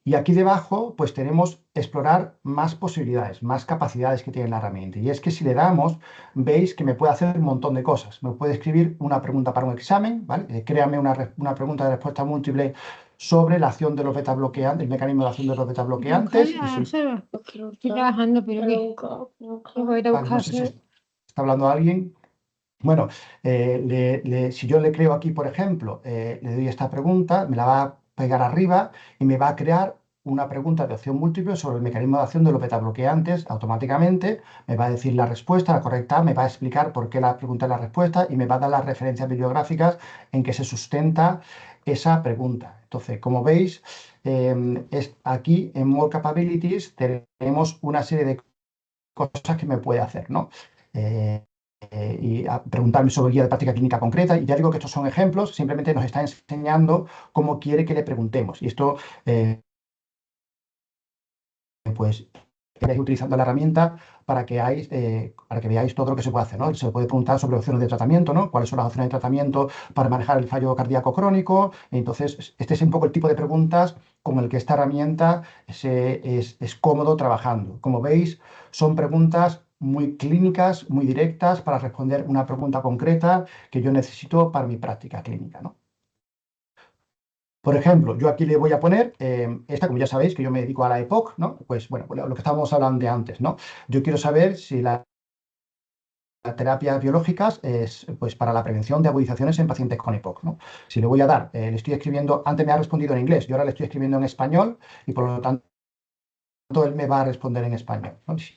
Y aquí debajo, pues tenemos explorar más posibilidades, más capacidades que tiene la herramienta. Y es que si le damos, veis que me puede hacer un montón de cosas. Me puede escribir una pregunta para un examen, ¿vale? Créame una pregunta de respuesta múltiple sobre la acción de los beta bloqueantes, el mecanismo de acción de los beta bloqueantes. Estoy trabajando, pero voy a Vale, no buscar. sé si está hablando alguien. Bueno, si yo le creo aquí, por ejemplo, le doy esta pregunta, me la va a pegar arriba y me va a crear una pregunta de opción múltiple sobre el mecanismo de acción de los betabloqueantes automáticamente. Me va a decir la respuesta, la correcta, me va a explicar por qué la pregunta es la respuesta y me va a dar las referencias bibliográficas en que se sustenta esa pregunta. Entonces, como veis, aquí en More Capabilities tenemos una serie de cosas que me puede hacer, ¿no? Y a preguntarme sobre guía de práctica clínica concreta. Y ya digo que estos son ejemplos, simplemente nos está enseñando cómo quiere que le preguntemos. Y esto, pues, iréis utilizando la herramienta para que veáis todo lo que se puede hacer, ¿no? Se puede preguntar sobre opciones de tratamiento, ¿no? ¿Cuáles son las opciones de tratamiento para manejar el fallo cardíaco crónico? Entonces, este es un poco el tipo de preguntas con el que esta herramienta es cómodo trabajando. Como veis, son preguntas muy clínicas, muy directas, para responder una pregunta concreta que yo necesito para mi práctica clínica, ¿no? Por ejemplo, yo aquí le voy a poner esta, como ya sabéis, que yo me dedico a la EPOC, ¿no? Pues bueno, lo que estábamos hablando de antes, ¿no? Yo quiero saber si las terapias biológicas es pues para la prevención de agudizaciones en pacientes con EPOC, ¿no? Si le voy a dar, le estoy escribiendo, antes me ha respondido en inglés, yo ahora le estoy escribiendo en español y por lo tanto él me va a responder en español, ¿no? Si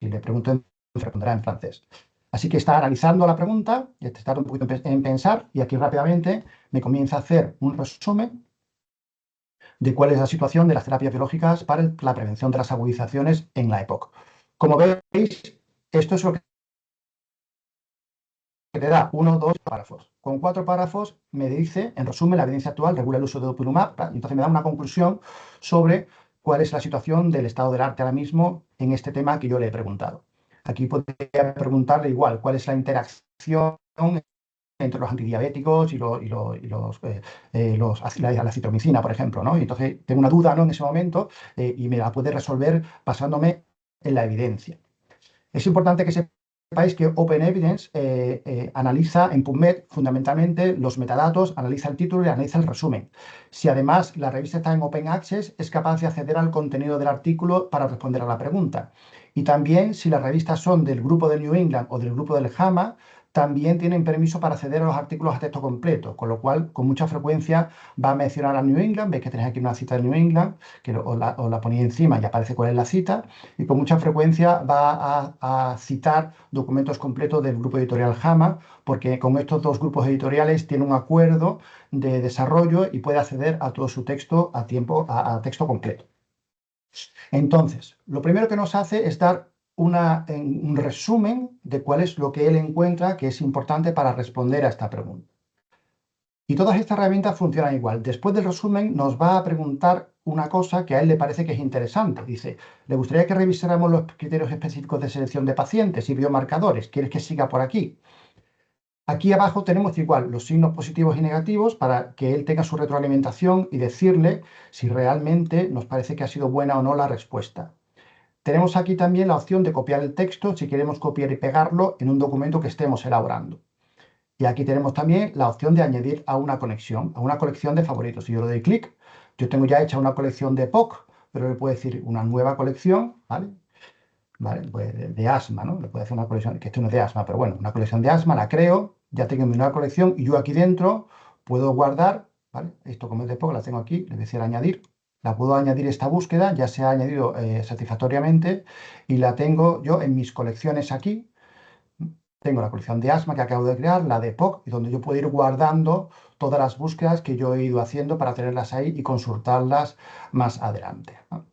le pregunto, me responderá en francés. Así que está analizando la pregunta, está un poquito en pensar, y aquí rápidamente me comienza a hacer un resumen de cuál es la situación de las terapias biológicas para la prevención de las agudizaciones en la EPOC. Como veis, esto es lo que te da 1, 2 párrafos. Con 4 párrafos me dice, en resumen, la evidencia actual regula el uso de dupilumab, y entonces me da una conclusión sobre cuál es la situación del estado del arte ahora mismo en este tema que yo le he preguntado. Aquí podría preguntarle igual, cuál es la interacción entre los antidiabéticos y la citromicina, por ejemplo, ¿no? Y entonces tengo una duda, ¿no?, en ese momento, y me la puede resolver basándome en la evidencia. Es importante que sepáis que Open Evidence analiza en PubMed fundamentalmente los metadatos, analiza el título y analiza el resumen. Si además la revista está en Open Access, es capaz de acceder al contenido del artículo para responder a la pregunta. Y también, si las revistas son del grupo de New England o del grupo del JAMA, también tienen permiso para acceder a los artículos a texto completo, con lo cual con mucha frecuencia va a mencionar a New England. Veis que tenéis aquí una cita de New England, que os la ponía encima y aparece cuál es la cita, y con mucha frecuencia va a citar documentos completos del grupo editorial JAMA, porque con estos dos grupos editoriales tiene un acuerdo de desarrollo y puede acceder a todo su texto a texto completo. Entonces, lo primero que nos hace es dar un resumen de cuál es lo que él encuentra que es importante para responder a esta pregunta. Y todas estas herramientas funcionan igual. Después del resumen nos va a preguntar una cosa que a él le parece que es interesante. Dice, ¿le gustaría que revisáramos los criterios específicos de selección de pacientes y biomarcadores? ¿Quieres que siga por aquí? Aquí abajo tenemos igual los signos positivos y negativos para que él tenga su retroalimentación y decirle si realmente nos parece que ha sido buena o no la respuesta. Tenemos aquí también la opción de copiar el texto si queremos copiar y pegarlo en un documento que estemos elaborando. Y aquí tenemos también la opción de añadir a una conexión, a una colección de favoritos. Si yo le doy clic, yo tengo ya hecha una colección de POC, pero le puedo decir una nueva colección, ¿vale? Pues de asma, ¿no? Le puedo hacer una colección, que esto no es de asma, pero bueno, una colección de asma, la creo, ya tengo mi nueva colección y yo aquí dentro puedo guardar, ¿vale? Esto como es de POC, la tengo aquí, le voy a decir añadir. La puedo añadir esta búsqueda, ya se ha añadido satisfactoriamente y la tengo yo en mis colecciones aquí. Tengo la colección de asma que acabo de crear, la de POC, y donde yo puedo ir guardando todas las búsquedas que yo he ido haciendo para tenerlas ahí y consultarlas más adelante, ¿no?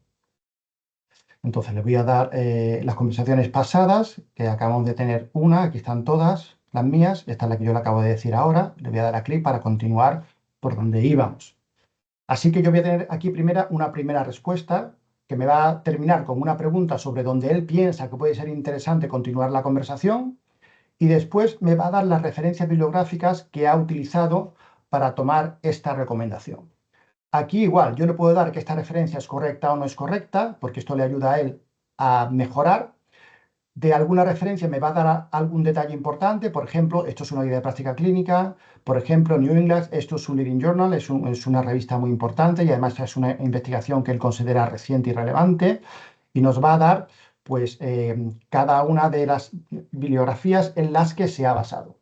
Entonces le voy a dar las conversaciones pasadas, que acabamos de tener una, aquí están todas las mías, esta es la que yo le acabo de decir ahora, le voy a dar a clic para continuar por donde íbamos. Así que yo voy a tener aquí una primera respuesta que me va a terminar con una pregunta sobre donde él piensa que puede ser interesante continuar la conversación, y después me va a dar las referencias bibliográficas que ha utilizado para tomar esta recomendación. Aquí igual, yo le puedo dar que esta referencia es correcta o no es correcta, porque esto le ayuda a él a mejorar. De alguna referencia me va a dar algún detalle importante, por ejemplo, esto es una guía de práctica clínica, por ejemplo, New England, esto es un leading journal, es una revista muy importante y además es una investigación que él considera reciente y relevante, y nos va a dar pues cada una de las bibliografías en las que se ha basado.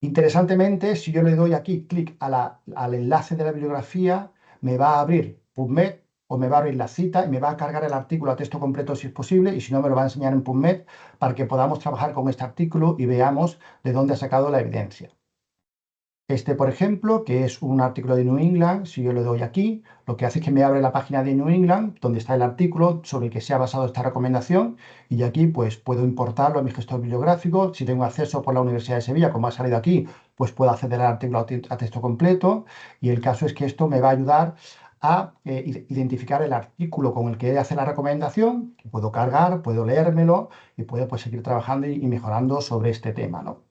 Interesantemente, si yo le doy aquí clic al enlace de la bibliografía, me va a abrir PubMed o me va a abrir la cita y me va a cargar el artículo a texto completo si es posible, y si no me lo va a enseñar en PubMed para que podamos trabajar con este artículo y veamos de dónde ha sacado la evidencia. Este, por ejemplo, que es un artículo de New England, si yo le doy aquí, lo que hace es que me abre la página de New England, donde está el artículo sobre el que se ha basado esta recomendación, y aquí pues puedo importarlo a mi gestor bibliográfico. Si tengo acceso por la Universidad de Sevilla, como ha salido aquí, pues puedo acceder al artículo a texto completo, y el caso es que esto me va a ayudar a identificar el artículo con el que hace la recomendación, que puedo cargar, puedo leérmelo y puedo pues seguir trabajando y mejorando sobre este tema, ¿no?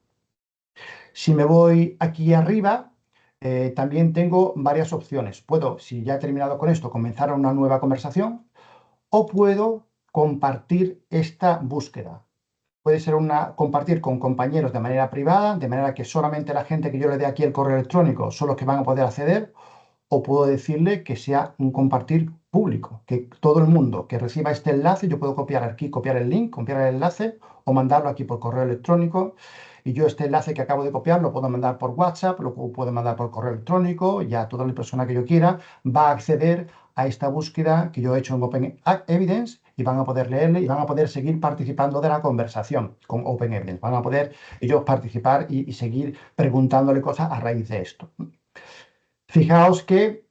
Si me voy aquí arriba, también tengo varias opciones. Puedo, si ya he terminado con esto, comenzar una nueva conversación, o puedo compartir esta búsqueda. Puede ser compartir con compañeros de manera privada, de manera que solamente la gente que yo le dé aquí el correo electrónico son los que van a poder acceder, o puedo decirle que sea un compartir público, que todo el mundo que reciba este enlace, yo puedo copiar aquí, copiar el link, copiar el enlace o mandarlo aquí por correo electrónico. Y yo este enlace que acabo de copiar lo puedo mandar por WhatsApp, lo puedo mandar por correo electrónico, ya toda la persona que yo quiera va a acceder a esta búsqueda que yo he hecho en Open Evidence y van a poder leerle y van a poder seguir participando de la conversación con Open Evidence. Van a poder ellos participar y seguir preguntándole cosas a raíz de esto. Fijaos que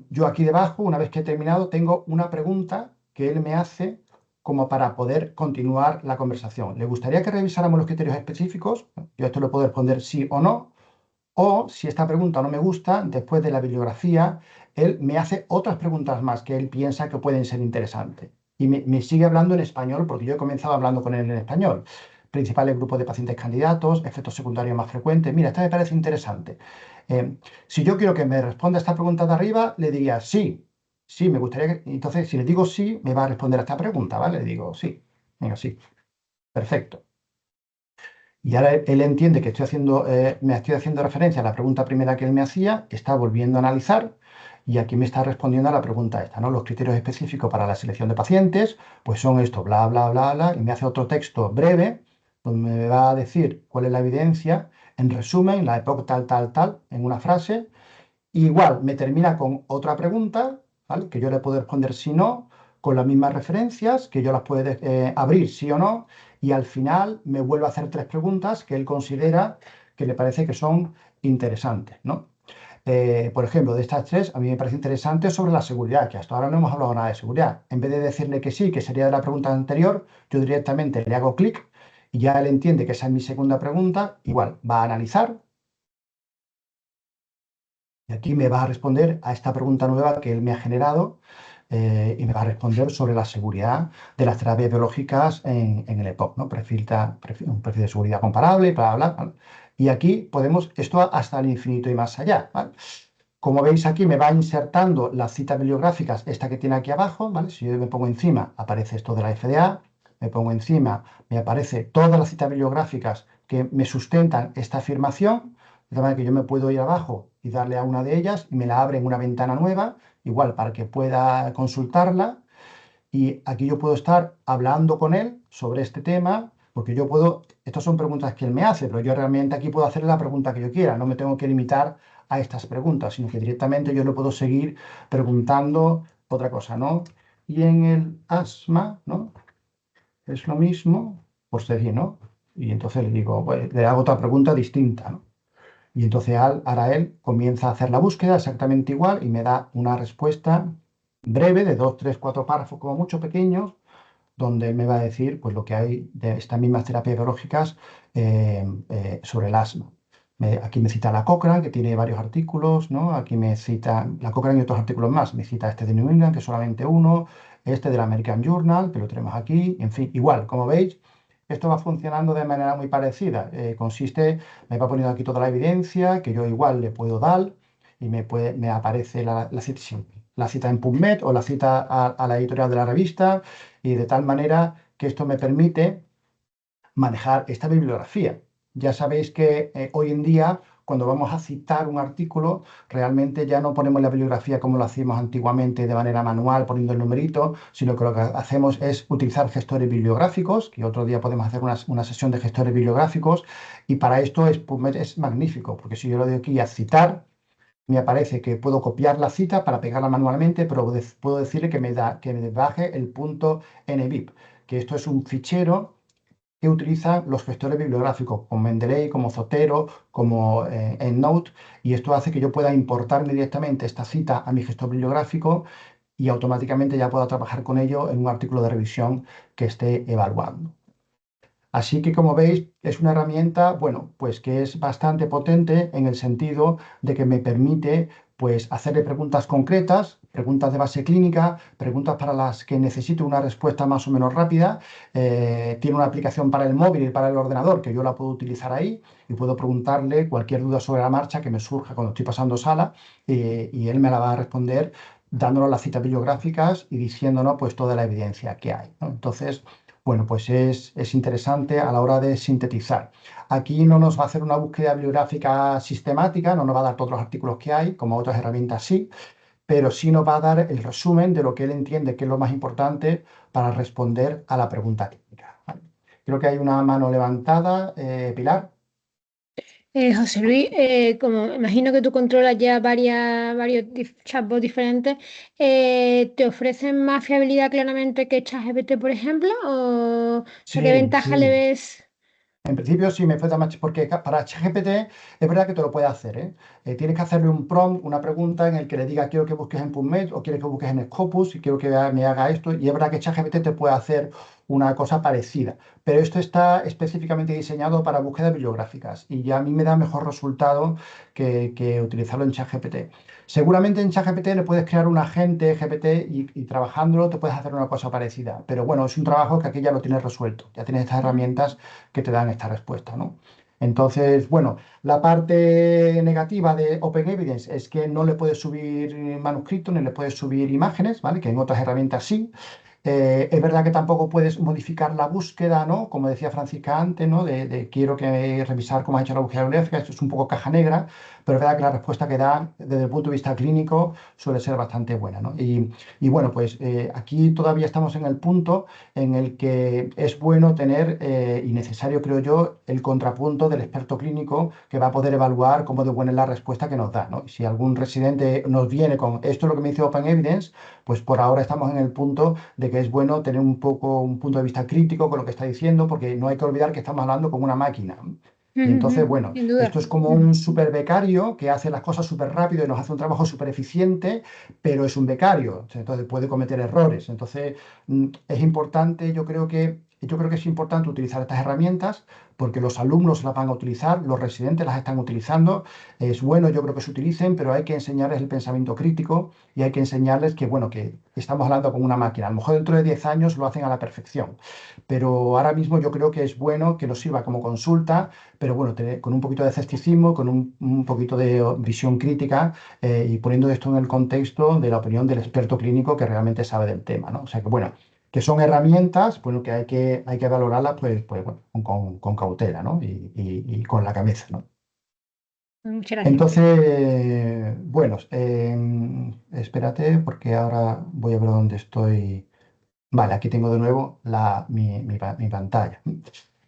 yo aquí debajo, una vez que he terminado, tengo una pregunta que él me hace como para poder continuar la conversación. ¿Le gustaría que revisáramos los criterios específicos? Yo esto lo puedo responder sí o no. O si esta pregunta no me gusta, después de la bibliografía, él me hace otras preguntas más que él piensa que pueden ser interesantes. Y me sigue hablando en español, porque yo he comenzado hablando con él en español. Principales grupos de pacientes candidatos, efectos secundarios más frecuentes. Mira, esta me parece interesante. Si yo quiero que me responda a esta pregunta de arriba, le diría sí, sí, me gustaría que... Entonces, si le digo sí, me va a responder a esta pregunta, ¿vale? Le digo sí, venga, sí, perfecto. Y ahora él entiende que me estoy haciendo referencia a la pregunta primera que él me hacía, está volviendo a analizar, y aquí me está respondiendo a la pregunta esta, ¿no? Los criterios específicos para la selección de pacientes, pues son esto, bla, bla, bla, bla, y me hace otro texto breve, donde me va a decir cuál es la evidencia, en resumen, la EPOC tal, tal, tal, en una frase. Igual me termina con otra pregunta, ¿vale? Que yo le puedo responder sí o no, con las mismas referencias, que yo las puedo abrir sí o no, y al final me vuelve a hacer 3 preguntas que él considera que le parece que son interesantes, ¿no? Por ejemplo, de estas 3, a mí me parece interesante sobre la seguridad, que hasta ahora no hemos hablado nada de seguridad. En vez de decirle que sí, que sería de la pregunta anterior, yo directamente le hago clic y ya él entiende que esa es mi segunda pregunta. Igual, va a analizar. Y aquí me va a responder a esta pregunta nueva que él me ha generado y me va a responder sobre la seguridad de las terapias biológicas en el EPOC, ¿no? Un perfil de seguridad comparable, bla, bla, bla. Y aquí podemos, esto hasta el infinito y más allá, ¿vale? Como veis aquí me va insertando las citas bibliográficas, esta que tiene aquí abajo, ¿vale? Si yo me pongo encima, aparece esto de la FDA, me pongo encima, me aparece todas las citas bibliográficas que me sustentan esta afirmación, de manera que yo me puedo ir abajo y darle a una de ellas y me la abre en una ventana nueva, igual para que pueda consultarla. Y aquí yo puedo estar hablando con él sobre este tema, porque yo puedo, estas son preguntas que él me hace, pero yo realmente aquí puedo hacerle la pregunta que yo quiera, no me tengo que limitar a estas preguntas, sino que directamente yo le puedo seguir preguntando otra cosa, ¿no? Y en el asma, ¿no? Es lo mismo, por seguir, ¿no? Y entonces le digo, pues, le hago otra pregunta distinta, ¿no? Y entonces ahora él comienza a hacer la búsqueda exactamente igual y me da una respuesta breve de 2, 3, 4 párrafos como mucho pequeños, donde me va a decir pues, lo que hay de estas mismas terapias biológicas sobre el asma. Aquí me cita la Cochrane, que tiene varios artículos, ¿no? Aquí me cita la Cochrane y otros artículos más. Me cita este de New England, que es solamente uno, este del American Journal, que lo tenemos aquí. En fin, igual, como veis, esto va funcionando de manera muy parecida. Me va poniendo aquí toda la evidencia, que yo igual le puedo dar, y me aparece la cita en PubMed o la cita a la editorial de la revista, y de tal manera que esto me permite manejar esta bibliografía. Ya sabéis que hoy en día, cuando vamos a citar un artículo, realmente ya no ponemos la bibliografía como lo hacíamos antiguamente de manera manual, poniendo el numerito, sino que lo que hacemos es utilizar gestores bibliográficos, que otro día podemos hacer una sesión de gestores bibliográficos, y para esto PubMed es magnífico, porque si yo le doy aquí a citar, me aparece que puedo copiar la cita para pegarla manualmente, pero puedo decirle que me baje el punto NBIB, que esto es un fichero que utilizan los gestores bibliográficos, como Mendeley, como Zotero, como EndNote, y esto hace que yo pueda importarme directamente esta cita a mi gestor bibliográfico y automáticamente ya pueda trabajar con ello en un artículo de revisión que esté evaluando. Así que, como veis, es una herramienta, bueno, pues que es bastante potente en el sentido de que me permite, pues, hacerle preguntas concretas, preguntas de base clínica, preguntas para las que necesito una respuesta más o menos rápida. Tiene una aplicación para el móvil y para el ordenador que yo la puedo utilizar ahí y puedo preguntarle cualquier duda sobre la marcha que me surja cuando estoy pasando sala, y él me la va a responder dándonos las citas bibliográficas y diciéndonos, pues, toda la evidencia que hay, ¿no? Entonces, bueno, pues es interesante a la hora de sintetizar. Aquí no nos va a hacer una búsqueda bibliográfica sistemática, no nos va a dar todos los artículos que hay, como otras herramientas sí, pero sí nos va a dar el resumen de lo que él entiende que es lo más importante para responder a la pregunta técnica, ¿vale? Creo que hay una mano levantada. Pilar. José Luis, como imagino que tú controlas ya varios chatbots diferentes, ¿te ofrecen más fiabilidad claramente que ChatGPT, por ejemplo? ¿O sea, qué Sí, ventaja le sí. ves? En principio sí me falta más, porque para ChatGPT es verdad que te lo puede hacer, ¿eh? Tienes que hacerle un prompt, una pregunta en el que le diga quiero que busques en PubMed o quiero que busques en Scopus y quiero que me haga esto, y es verdad que ChatGPT te puede hacer una cosa parecida, pero esto está específicamente diseñado para búsquedas bibliográficas y ya a mí me da mejor resultado que utilizarlo en ChatGPT. Seguramente en ChatGPT le puedes crear un agente GPT y trabajándolo te puedes hacer una cosa parecida, pero bueno, es un trabajo que aquí ya lo tienes resuelto, ya tienes estas herramientas que te dan esta respuesta, ¿no? Entonces, bueno, la parte negativa de Open Evidence es que no le puedes subir manuscritos ni le puedes subir imágenes, ¿vale? Que en otras herramientas sí. Es verdad que tampoco puedes modificar la búsqueda, ¿no? Como decía Francisca antes, ¿no? De quiero que revisar cómo ha hecho la búsqueda bibliográfica. Esto es un poco caja negra, pero es verdad que la respuesta que da desde el punto de vista clínico suele ser bastante buena, ¿no? Y bueno, pues aquí todavía estamos en el punto en el que es bueno tener, y necesario creo yo, el contrapunto del experto clínico que va a poder evaluar cómo de buena es la respuesta que nos da, ¿no? Y si algún residente nos viene con esto es lo que me dice Open Evidence, pues por ahora estamos en el punto de que es bueno tener un punto de vista crítico con lo que está diciendo, porque no hay que olvidar que estamos hablando con una máquina. Y entonces, bueno, Sin duda. esto es como un super becario que hace las cosas súper rápido y nos hace un trabajo súper eficiente, pero es un becario, entonces puede cometer errores. Entonces, es importante, yo creo que es importante utilizar estas herramientas porque los alumnos las van a utilizar, los residentes las están utilizando. Es bueno, yo creo que se utilicen, pero hay que enseñarles el pensamiento crítico y hay que enseñarles que, bueno, que estamos hablando con una máquina. A lo mejor dentro de 10 años lo hacen a la perfección, pero ahora mismo yo creo que es bueno que nos sirva como consulta, pero bueno, con un poquito de escepticismo, con un poquito de visión crítica, y poniendo esto en el contexto de la opinión del experto clínico que realmente sabe del tema, ¿no? O sea que, bueno, que son herramientas, bueno, que hay que valorarlas, pues bueno, con cautela, ¿no? Y con la cabeza, ¿no? Muchas gracias. Entonces, bueno, espérate, porque ahora voy a ver dónde estoy. Vale, aquí tengo de nuevo mi pantalla.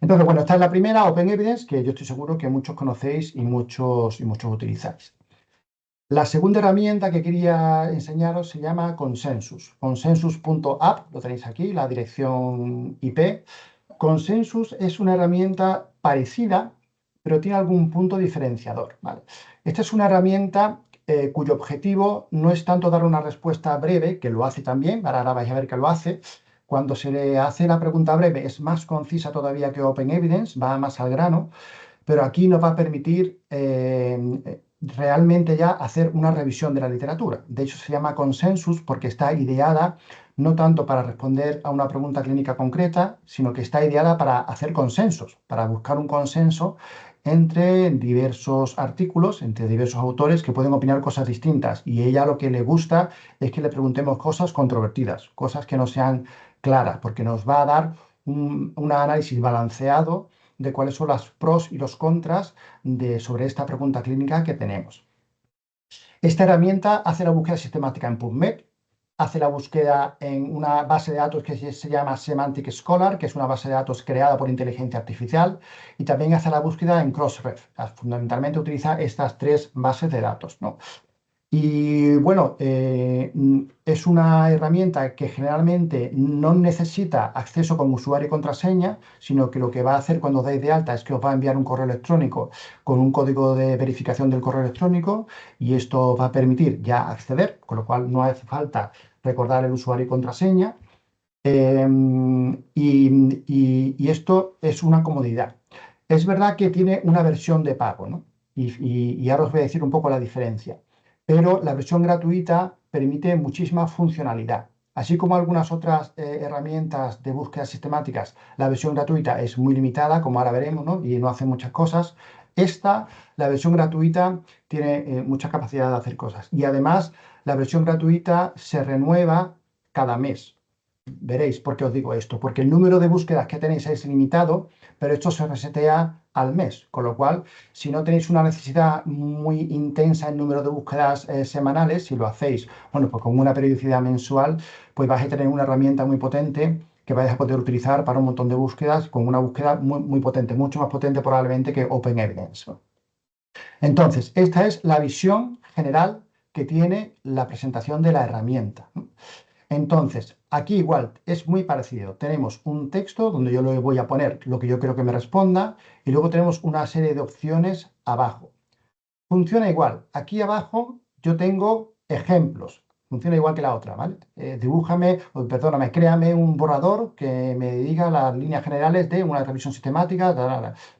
Entonces, bueno, esta es la primera, Open Evidence, que yo estoy seguro que muchos conocéis y muchos utilizáis. La segunda herramienta que quería enseñaros se llama Consensus. Consensus.app, lo tenéis aquí, la dirección IP. Consensus es una herramienta parecida, pero tiene algún punto diferenciador, ¿vale? Esta es una herramienta cuyo objetivo no es tanto dar una respuesta breve, que lo hace también, ahora vais a ver que lo hace. Cuando se le hace la pregunta breve es más concisa todavía que Open Evidence, va más al grano, pero aquí nos va a permitir realmente ya hacer una revisión de la literatura. De hecho, se llama consensus porque está ideada no tanto para responder a una pregunta clínica concreta, sino que está ideada para hacer consensos, para buscar un consenso entre diversos artículos, entre diversos autores que pueden opinar cosas distintas. Y ella lo que le gusta es que le preguntemos cosas controvertidas, cosas que no sean claras, porque nos va a dar un análisis balanceado de cuáles son los pros y los contras sobre esta pregunta clínica que tenemos. Esta herramienta hace la búsqueda sistemática en PubMed, hace la búsqueda en una base de datos que se llama Semantic Scholar, que es una base de datos creada por inteligencia artificial, y también hace la búsqueda en Crossref. Fundamentalmente utiliza estas tres bases de datos, ¿no? Y bueno, es una herramienta que generalmente no necesita acceso con usuario y contraseña, sino que lo que va a hacer cuando os dais de alta es que os va a enviar un correo electrónico con un código de verificación del correo electrónico y esto os va a permitir ya acceder, con lo cual no hace falta recordar el usuario y contraseña. Y esto es una comodidad. Es verdad que tiene una versión de pago, ¿no? Y ahora os voy a decir un poco la diferencia. Pero la versión gratuita permite muchísima funcionalidad. Así como algunas otras herramientas de búsqueda sistemáticas, la versión gratuita es muy limitada, como ahora veremos, ¿no? Y no hace muchas cosas. La versión gratuita, tiene mucha capacidad de hacer cosas. Y además, la versión gratuita se renueva cada mes. Veréis por qué os digo esto, porque el número de búsquedas que tenéis es limitado, pero esto se resetea al mes, con lo cual, si no tenéis una necesidad muy intensa en número de búsquedas semanales, si lo hacéis, bueno, pues con una periodicidad mensual, pues vais a tener una herramienta muy potente que vais a poder utilizar para un montón de búsquedas, con una búsqueda muy, muy potente, mucho más potente probablemente que Open Evidence. Entonces, esta es la visión general que tiene la presentación de la herramienta. Entonces, aquí igual es muy parecido. Tenemos un texto donde yo le voy a poner lo que yo creo que me responda y luego tenemos una serie de opciones abajo. Funciona igual. Aquí abajo yo tengo ejemplos. Funciona igual que la otra, ¿vale? Perdóname, créame un borrador que me diga las líneas generales de una revisión sistemática,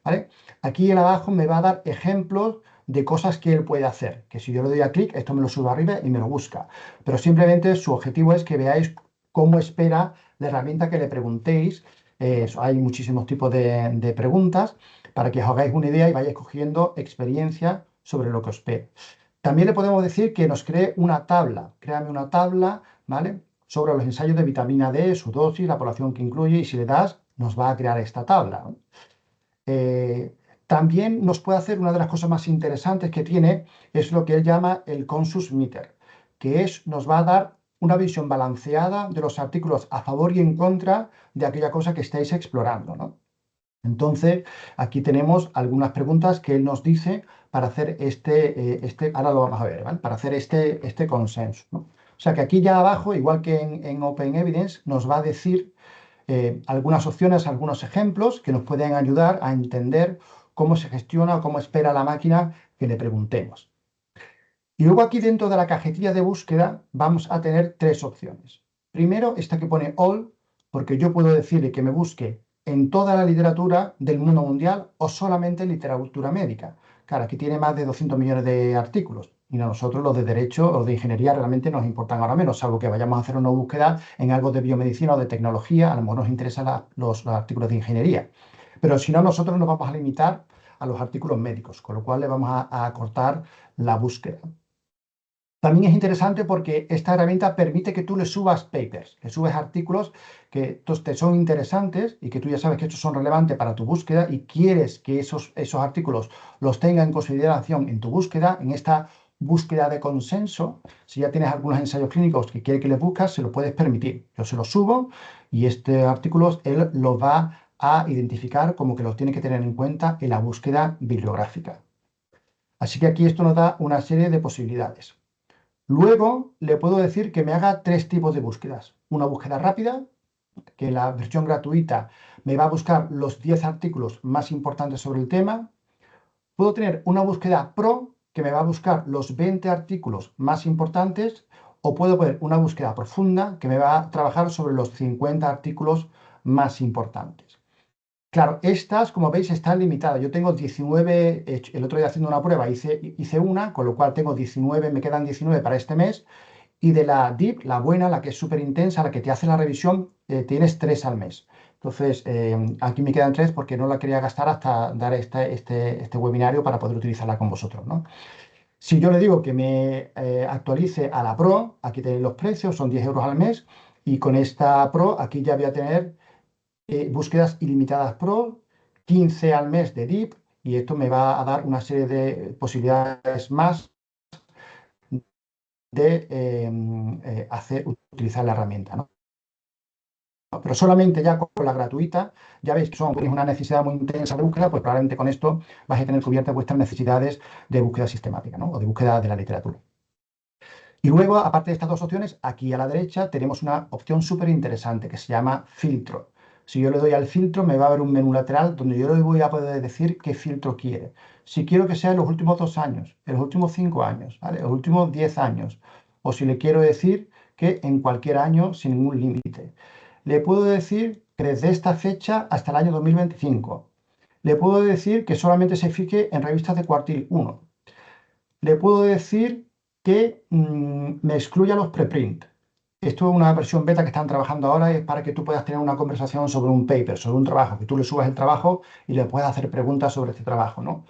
¿vale? Aquí en abajo me va a dar ejemplos de cosas que él puede hacer, que si yo le doy a clic, esto me lo sube arriba y me lo busca. Pero simplemente su objetivo es que veáis cómo espera la herramienta que le preguntéis. Hay muchísimos tipos de preguntas para que os hagáis una idea y vayáis cogiendo experiencia sobre lo que os espera. También le podemos decir que nos cree una tabla. Créame una tabla, ¿vale? Sobre los ensayos de vitamina D, su dosis, la población que incluye, y si le das, nos va a crear esta tabla, ¿no? También nos puede hacer una de las cosas más interesantes que tiene, es lo que él llama el Consensus Meter, que nos va a dar una visión balanceada de los artículos a favor y en contra de aquella cosa que estáis explorando, ¿no? Entonces, aquí tenemos algunas preguntas que él nos dice para hacer ahora lo vamos a ver, ¿vale? Para hacer este consenso, ¿no? O sea que aquí ya abajo, igual que en Open Evidence, nos va a decir algunas opciones, algunos ejemplos que nos pueden ayudar a entender cómo se gestiona o cómo espera la máquina que le preguntemos. Y luego aquí dentro de la cajetilla de búsqueda vamos a tener tres opciones. Primero, esta que pone All, porque yo puedo decirle que me busque en toda la literatura del mundo mundial o solamente en literatura médica. Claro, aquí tiene más de 200 millones de artículos y a nosotros los de derecho o de ingeniería realmente nos importan ahora menos, salvo que vayamos a hacer una búsqueda en algo de biomedicina o de tecnología, a lo mejor nos interesan los artículos de ingeniería. Pero si no, nosotros nos vamos a limitar a los artículos médicos, con lo cual le vamos a acortar la búsqueda. También es interesante porque esta herramienta permite que tú le subas papers, le subes artículos que te son interesantes y que tú ya sabes que estos son relevantes para tu búsqueda y quieres que esos artículos los tenga en consideración en tu búsqueda, en esta búsqueda de consenso. Si ya tienes algunos ensayos clínicos que quieres que les buscas, se lo puedes permitir. Yo se los subo y este artículo él los va a identificar como que los tiene que tener en cuenta en la búsqueda bibliográfica. Así que aquí esto nos da una serie de posibilidades. Luego le puedo decir que me haga tres tipos de búsquedas. Una búsqueda rápida, que en la versión gratuita me va a buscar los 10 artículos más importantes sobre el tema. Puedo tener una búsqueda pro, que me va a buscar los 20 artículos más importantes. O puedo poner una búsqueda profunda, que me va a trabajar sobre los 50 artículos más importantes. Claro, estas, como veis, están limitadas. Yo tengo 19, el otro día haciendo una prueba hice una, con lo cual tengo 19, me quedan 19 para este mes. Y de la DIP, la buena, la que es súper intensa, la que te hace la revisión, tienes 3 al mes. Entonces, aquí me quedan 3 porque no la quería gastar hasta dar este webinario para poder utilizarla con vosotros, ¿no? Si yo le digo que me actualice a la Pro, aquí tenéis los precios, son 10 euros al mes. Y con esta Pro, aquí ya voy a tener búsquedas ilimitadas Pro, 15 al mes de DIP, y esto me va a dar una serie de posibilidades más de utilizar la herramienta, ¿no? Pero solamente ya con la gratuita, ya veis que tenéis una necesidad muy intensa de búsqueda, pues probablemente con esto vais a tener cubiertas vuestras necesidades de búsqueda sistemática, ¿no? O de búsqueda de la literatura. Y luego, aparte de estas dos opciones, aquí a la derecha tenemos una opción súper interesante que se llama filtro. Si yo le doy al filtro, me va a haber un menú lateral donde yo le voy a poder decir qué filtro quiere. Si quiero que sea en los últimos 2 años, en los últimos 5 años, ¿vale? Los últimos 10 años. O si le quiero decir que en cualquier año sin ningún límite. Le puedo decir que desde esta fecha hasta el año 2025. Le puedo decir que solamente se fije en revistas de cuartil 1. Le puedo decir que me excluya los preprint. Esto es una versión beta que están trabajando ahora, es para que tú puedas tener una conversación sobre un paper, sobre un trabajo, que tú le subas el trabajo y le puedas hacer preguntas sobre este trabajo, ¿no?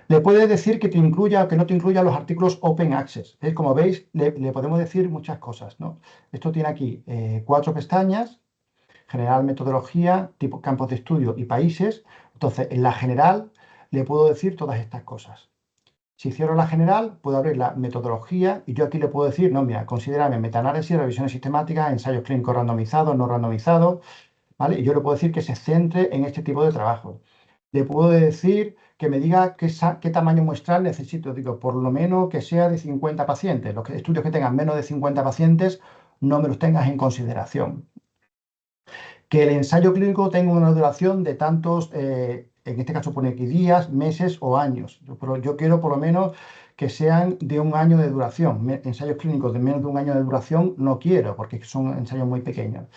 Le puedes decir que te incluya o que no te incluya los artículos Open Access. Como veis, le podemos decir muchas cosas, ¿no? Esto tiene aquí 4 pestañas, general, metodología, tipo campos de estudio y países. Entonces, en la general le puedo decir todas estas cosas. Si cierro la general, puedo abrir la metodología y yo aquí le puedo decir, no, mira, considérame metaanálisis, revisiones sistemáticas, ensayos clínicos randomizados, no randomizados, ¿vale? Y yo le puedo decir que se centre en este tipo de trabajo. Le puedo decir que me diga qué tamaño muestral necesito. Digo, por lo menos que sea de 50 pacientes. Los estudios que tengan menos de 50 pacientes, no me los tengas en consideración. Que el ensayo clínico tenga una duración de tantos, en este caso pone aquí días, meses o años. Pero yo quiero por lo menos que sean de 1 año de duración. Ensayos clínicos de menos de 1 año de duración no quiero, porque son ensayos muy pequeños.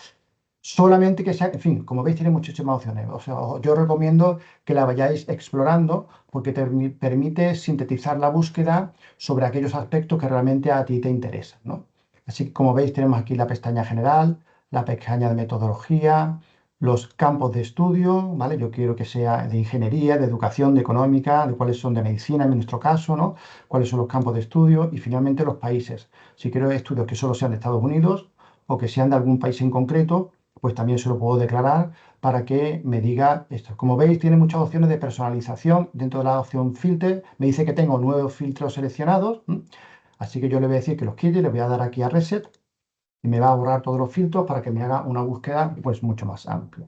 Solamente que sea, en fin, como veis, tiene muchísimas opciones. O sea, yo recomiendo que la vayáis explorando porque te permite sintetizar la búsqueda sobre aquellos aspectos que realmente a ti te interesan, ¿no? Así que, como veis, tenemos aquí la pestaña general, la pestaña de metodología, los campos de estudio, ¿vale? Yo quiero que sea de ingeniería, de educación, de económica, de cuáles son de medicina en nuestro caso, ¿no? Cuáles son los campos de estudio y finalmente los países. Si quiero estudios que solo sean de Estados Unidos o que sean de algún país en concreto, pues también se lo puedo declarar para que me diga esto. Como veis, tiene muchas opciones de personalización. Dentro de la opción filter me dice que tengo 9 filtros seleccionados. Así que yo le voy a decir que los quite, le voy a dar aquí a Reset y me va a borrar todos los filtros para que me haga una búsqueda pues mucho más amplia.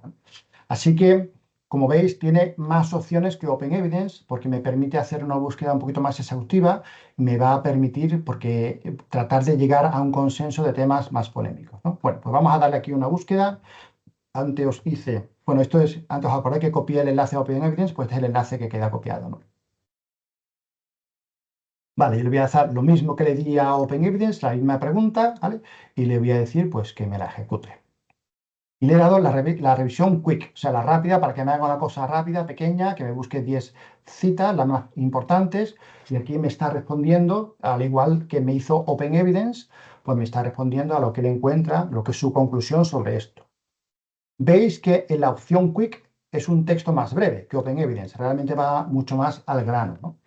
Así que, como veis, tiene más opciones que OpenEvidence porque me permite hacer una búsqueda un poquito más exhaustiva y me va a permitir tratar de llegar a un consenso de temas más polémicos, ¿no? Bueno, pues vamos a darle aquí una búsqueda. Antes os hice, bueno, antes os acordáis que copié el enlace a OpenEvidence, pues este es el enlace que queda copiado, ¿no? Vale, yo le voy a hacer lo mismo que le di a OpenEvidence, la misma pregunta, ¿vale? Y le voy a decir, pues, que me la ejecute. Y le he dado la revisión quick, o sea, la rápida, para que me haga una cosa rápida, pequeña, que me busque 10 citas, las más importantes, y aquí me está respondiendo, al igual que me hizo OpenEvidence, pues me está respondiendo a lo que él encuentra, lo que es su conclusión sobre esto. Veis que en la opción quick es un texto más breve que OpenEvidence, realmente va mucho más al grano, ¿no?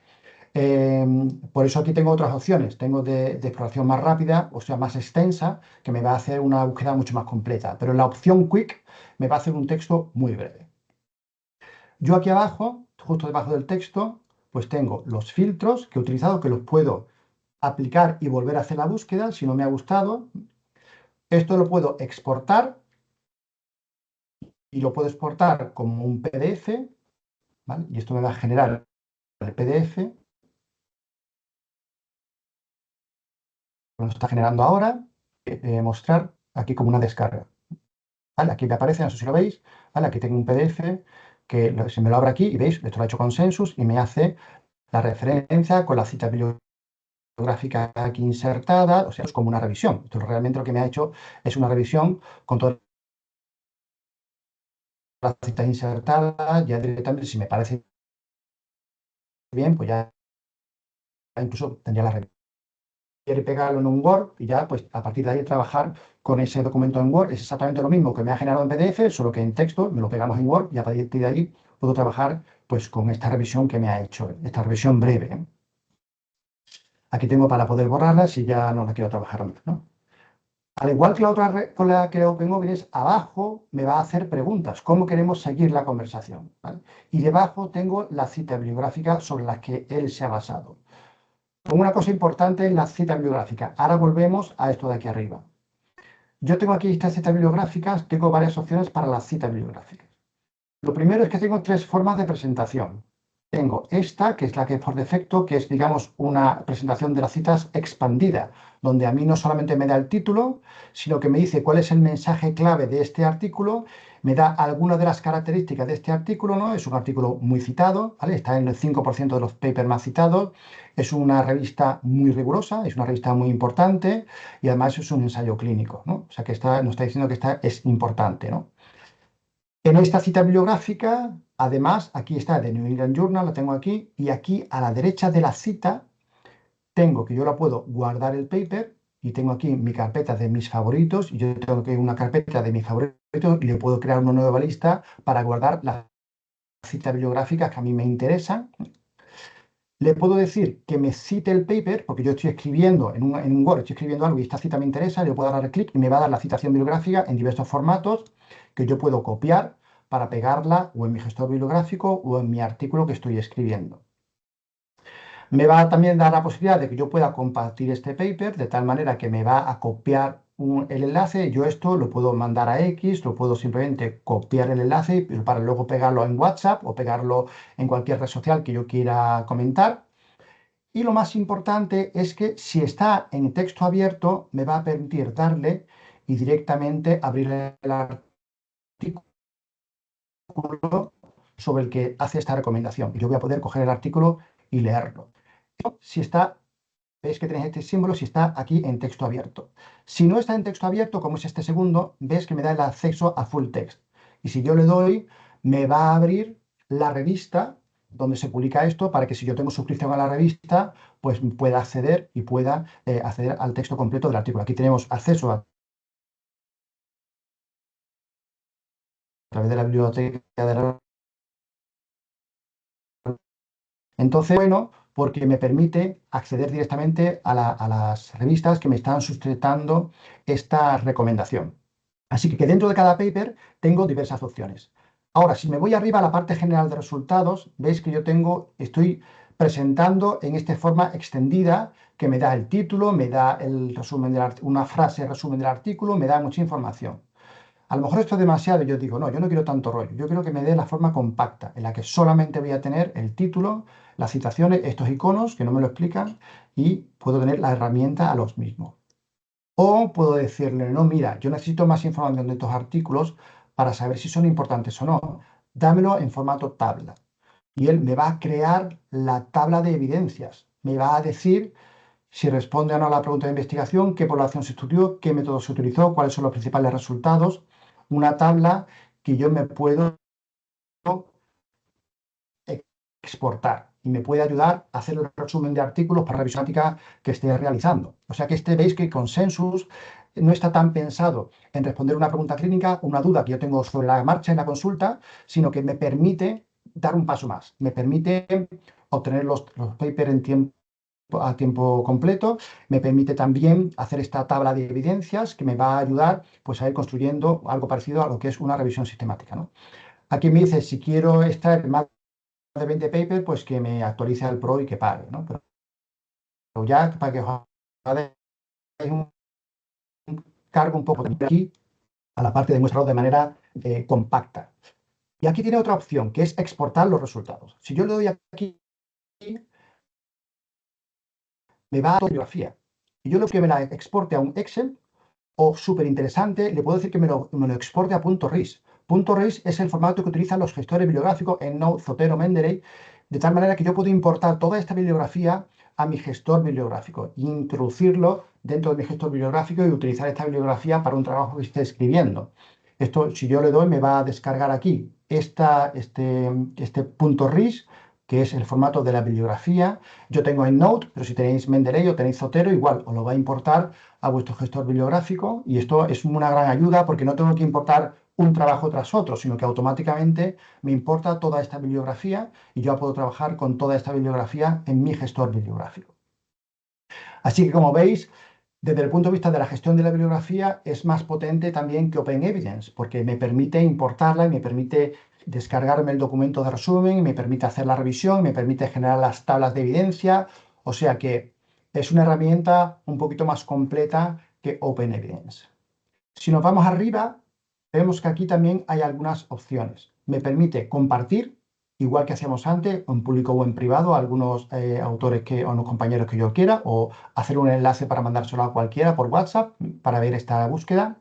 Por eso aquí tengo otras opciones. Tengo de exploración más rápida, o sea, más extensa, que me va a hacer una búsqueda mucho más completa. Pero en la opción Quick me va a hacer un texto muy breve. Yo aquí abajo, justo debajo del texto, pues tengo los filtros que he utilizado, que los puedo aplicar y volver a hacer la búsqueda si no me ha gustado. Esto lo puedo exportar y lo puedo exportar como un PDF, ¿vale? Y esto me va a generar el PDF. Lo está generando ahora, mostrar aquí como una descarga. ¿Vale? Aquí me aparece, no sé si lo veis, ¿vale? Aquí tengo un PDF que se me lo abre aquí y veis, esto lo ha hecho Consensus y me hace la referencia con la cita bibliográfica aquí insertada, o sea, es como una revisión. Esto realmente lo que me ha hecho es una revisión con todo las citas insertadas, ya directamente, si me parece bien, pues ya incluso tendría la revisión. Quiere pegarlo en un Word y ya, pues a partir de ahí trabajar con ese documento en Word. Es exactamente lo mismo que me ha generado en PDF, solo que en texto me lo pegamos en Word y a partir de ahí puedo trabajar pues con esta revisión que me ha hecho, esta revisión breve. Aquí tengo para poder borrarla si ya no la quiero trabajar más, ¿no? Al igual que la otra con la que OpenOffice, abajo me va a hacer preguntas, cómo queremos seguir la conversación, ¿vale? Y debajo tengo la cita bibliográfica sobre la que él se ha basado. Una cosa importante es la cita bibliográfica. Ahora volvemos a esto de aquí arriba. Yo tengo aquí estas citas bibliográficas, tengo varias opciones para las citas bibliográficas. Lo primero es que tengo tres formas de presentación. Tengo esta, que es la que es por defecto, que es, digamos, una presentación de las citas expandida, donde a mí no solamente me da el título, sino que me dice cuál es el mensaje clave de este artículo, me da algunas de las características de este artículo, ¿no? Es un artículo muy citado, ¿vale? Está en el 5% de los papers más citados, es una revista muy rigurosa, es una revista muy importante y además es un ensayo clínico, ¿no? O sea que nos está diciendo que esta es importante, ¿no? En esta cita bibliográfica, además, aquí está The New England Journal, la tengo aquí, y aquí a la derecha de la cita tengo que yo la puedo guardar el paper y tengo aquí mi carpeta de mis favoritos y yo tengo que una carpeta de mis favoritos y le puedo crear una nueva lista para guardar las citas bibliográficas que a mí me interesan. Le puedo decir que me cite el paper, porque yo estoy escribiendo en un Word, estoy escribiendo algo y esta cita me interesa, le puedo dar clic y me va a dar la citación bibliográfica en diversos formatos que yo puedo copiar para pegarla o en mi gestor bibliográfico o en mi artículo que estoy escribiendo. Me va a también dar la posibilidad de que yo pueda compartir este paper de tal manera que me va a copiar el enlace. Yo esto lo puedo mandar a X, lo puedo simplemente copiar el enlace para luego pegarlo en WhatsApp o pegarlo en cualquier red social que yo quiera comentar. Y lo más importante es que si está en texto abierto, me va a permitir darle y directamente abrir el artículo sobre el que hace esta recomendación. Y yo voy a poder coger el artículo y leerlo. Si está, veis que tenéis este símbolo, si está aquí en texto abierto. Si no está en texto abierto, como es este segundo, ves que me da el acceso a full text. Y si yo le doy, me va a abrir la revista donde se publica esto para que si yo tengo suscripción a la revista, pues pueda acceder y pueda acceder al texto completo del artículo. Aquí tenemos acceso a través de la biblioteca de la... Entonces, bueno, porque me permite acceder directamente a las revistas que me están sustentando esta recomendación. Así que dentro de cada paper tengo diversas opciones. Ahora, si me voy arriba a la parte general de resultados, veis que yo estoy presentando en esta forma extendida que me da el título, me da el resumen una frase resumen del artículo, me da mucha información. A lo mejor esto es demasiado y yo digo, no, yo no quiero tanto rollo, yo quiero que me dé la forma compacta, en la que solamente voy a tener el título, las citaciones, estos iconos que no me lo explican y puedo tener la herramienta a los mismos. O puedo decirle, no, mira, yo necesito más información de estos artículos para saber si son importantes o no. Dámelo en formato tabla. Y él me va a crear la tabla de evidencias. Me va a decir si responde o no a la pregunta de investigación, qué población se estudió, qué método se utilizó, cuáles son los principales resultados. Una tabla que yo me puedo exportar y me puede ayudar a hacer el resumen de artículos para revisión que esté realizando. O sea que veis que Consensus no está tan pensado en responder una pregunta clínica, una duda que yo tengo sobre la marcha en la consulta, sino que me permite dar un paso más. Me permite obtener los papers a tiempo completo, me permite también hacer esta tabla de evidencias que me va a ayudar pues, a ir construyendo algo parecido a lo que es una revisión sistemática, ¿no? Aquí me dice, si quiero extraer más de 20 papers, pues que me actualice al Pro y que pague, ¿no? Pero ya para que os hagáis un cargo un poco aquí a la parte de muestrado de manera compacta. Y aquí tiene otra opción, que es exportar los resultados. Si yo le doy aquí, me va a la bibliografía. Y yo lo que me la exporte a un Excel, o súper interesante, le puedo decir que me lo exporte a .ris. .ris es el formato que utilizan los gestores bibliográficos en Node, Zotero, Mendeley, de tal manera que yo puedo importar toda esta bibliografía a mi gestor bibliográfico e introducirlo dentro de mi gestor bibliográfico y utilizar esta bibliografía para un trabajo que esté escribiendo. Esto, si yo le doy, me va a descargar aquí este punto .ris, que es el formato de la bibliografía. Yo tengo EndNote, pero si tenéis Mendeley o tenéis Zotero, igual os lo va a importar a vuestro gestor bibliográfico, y esto es una gran ayuda porque no tengo que importar un trabajo tras otro, sino que automáticamente me importa toda esta bibliografía y yo puedo trabajar con toda esta bibliografía en mi gestor bibliográfico. Así que, como veis, desde el punto de vista de la gestión de la bibliografía es más potente también que OpenEvidence, porque me permite importarla y me permite descargarme el documento de resumen, y me permite hacer la revisión, me permite generar las tablas de evidencia, o sea que es una herramienta un poquito más completa que OpenEvidence. Si nos vamos arriba, vemos que aquí también hay algunas opciones. Me permite compartir, igual que hacíamos antes, en público o en privado, a algunos autores o unos compañeros que yo quiera, o hacer un enlace para mandárselo a cualquiera por WhatsApp para ver esta búsqueda.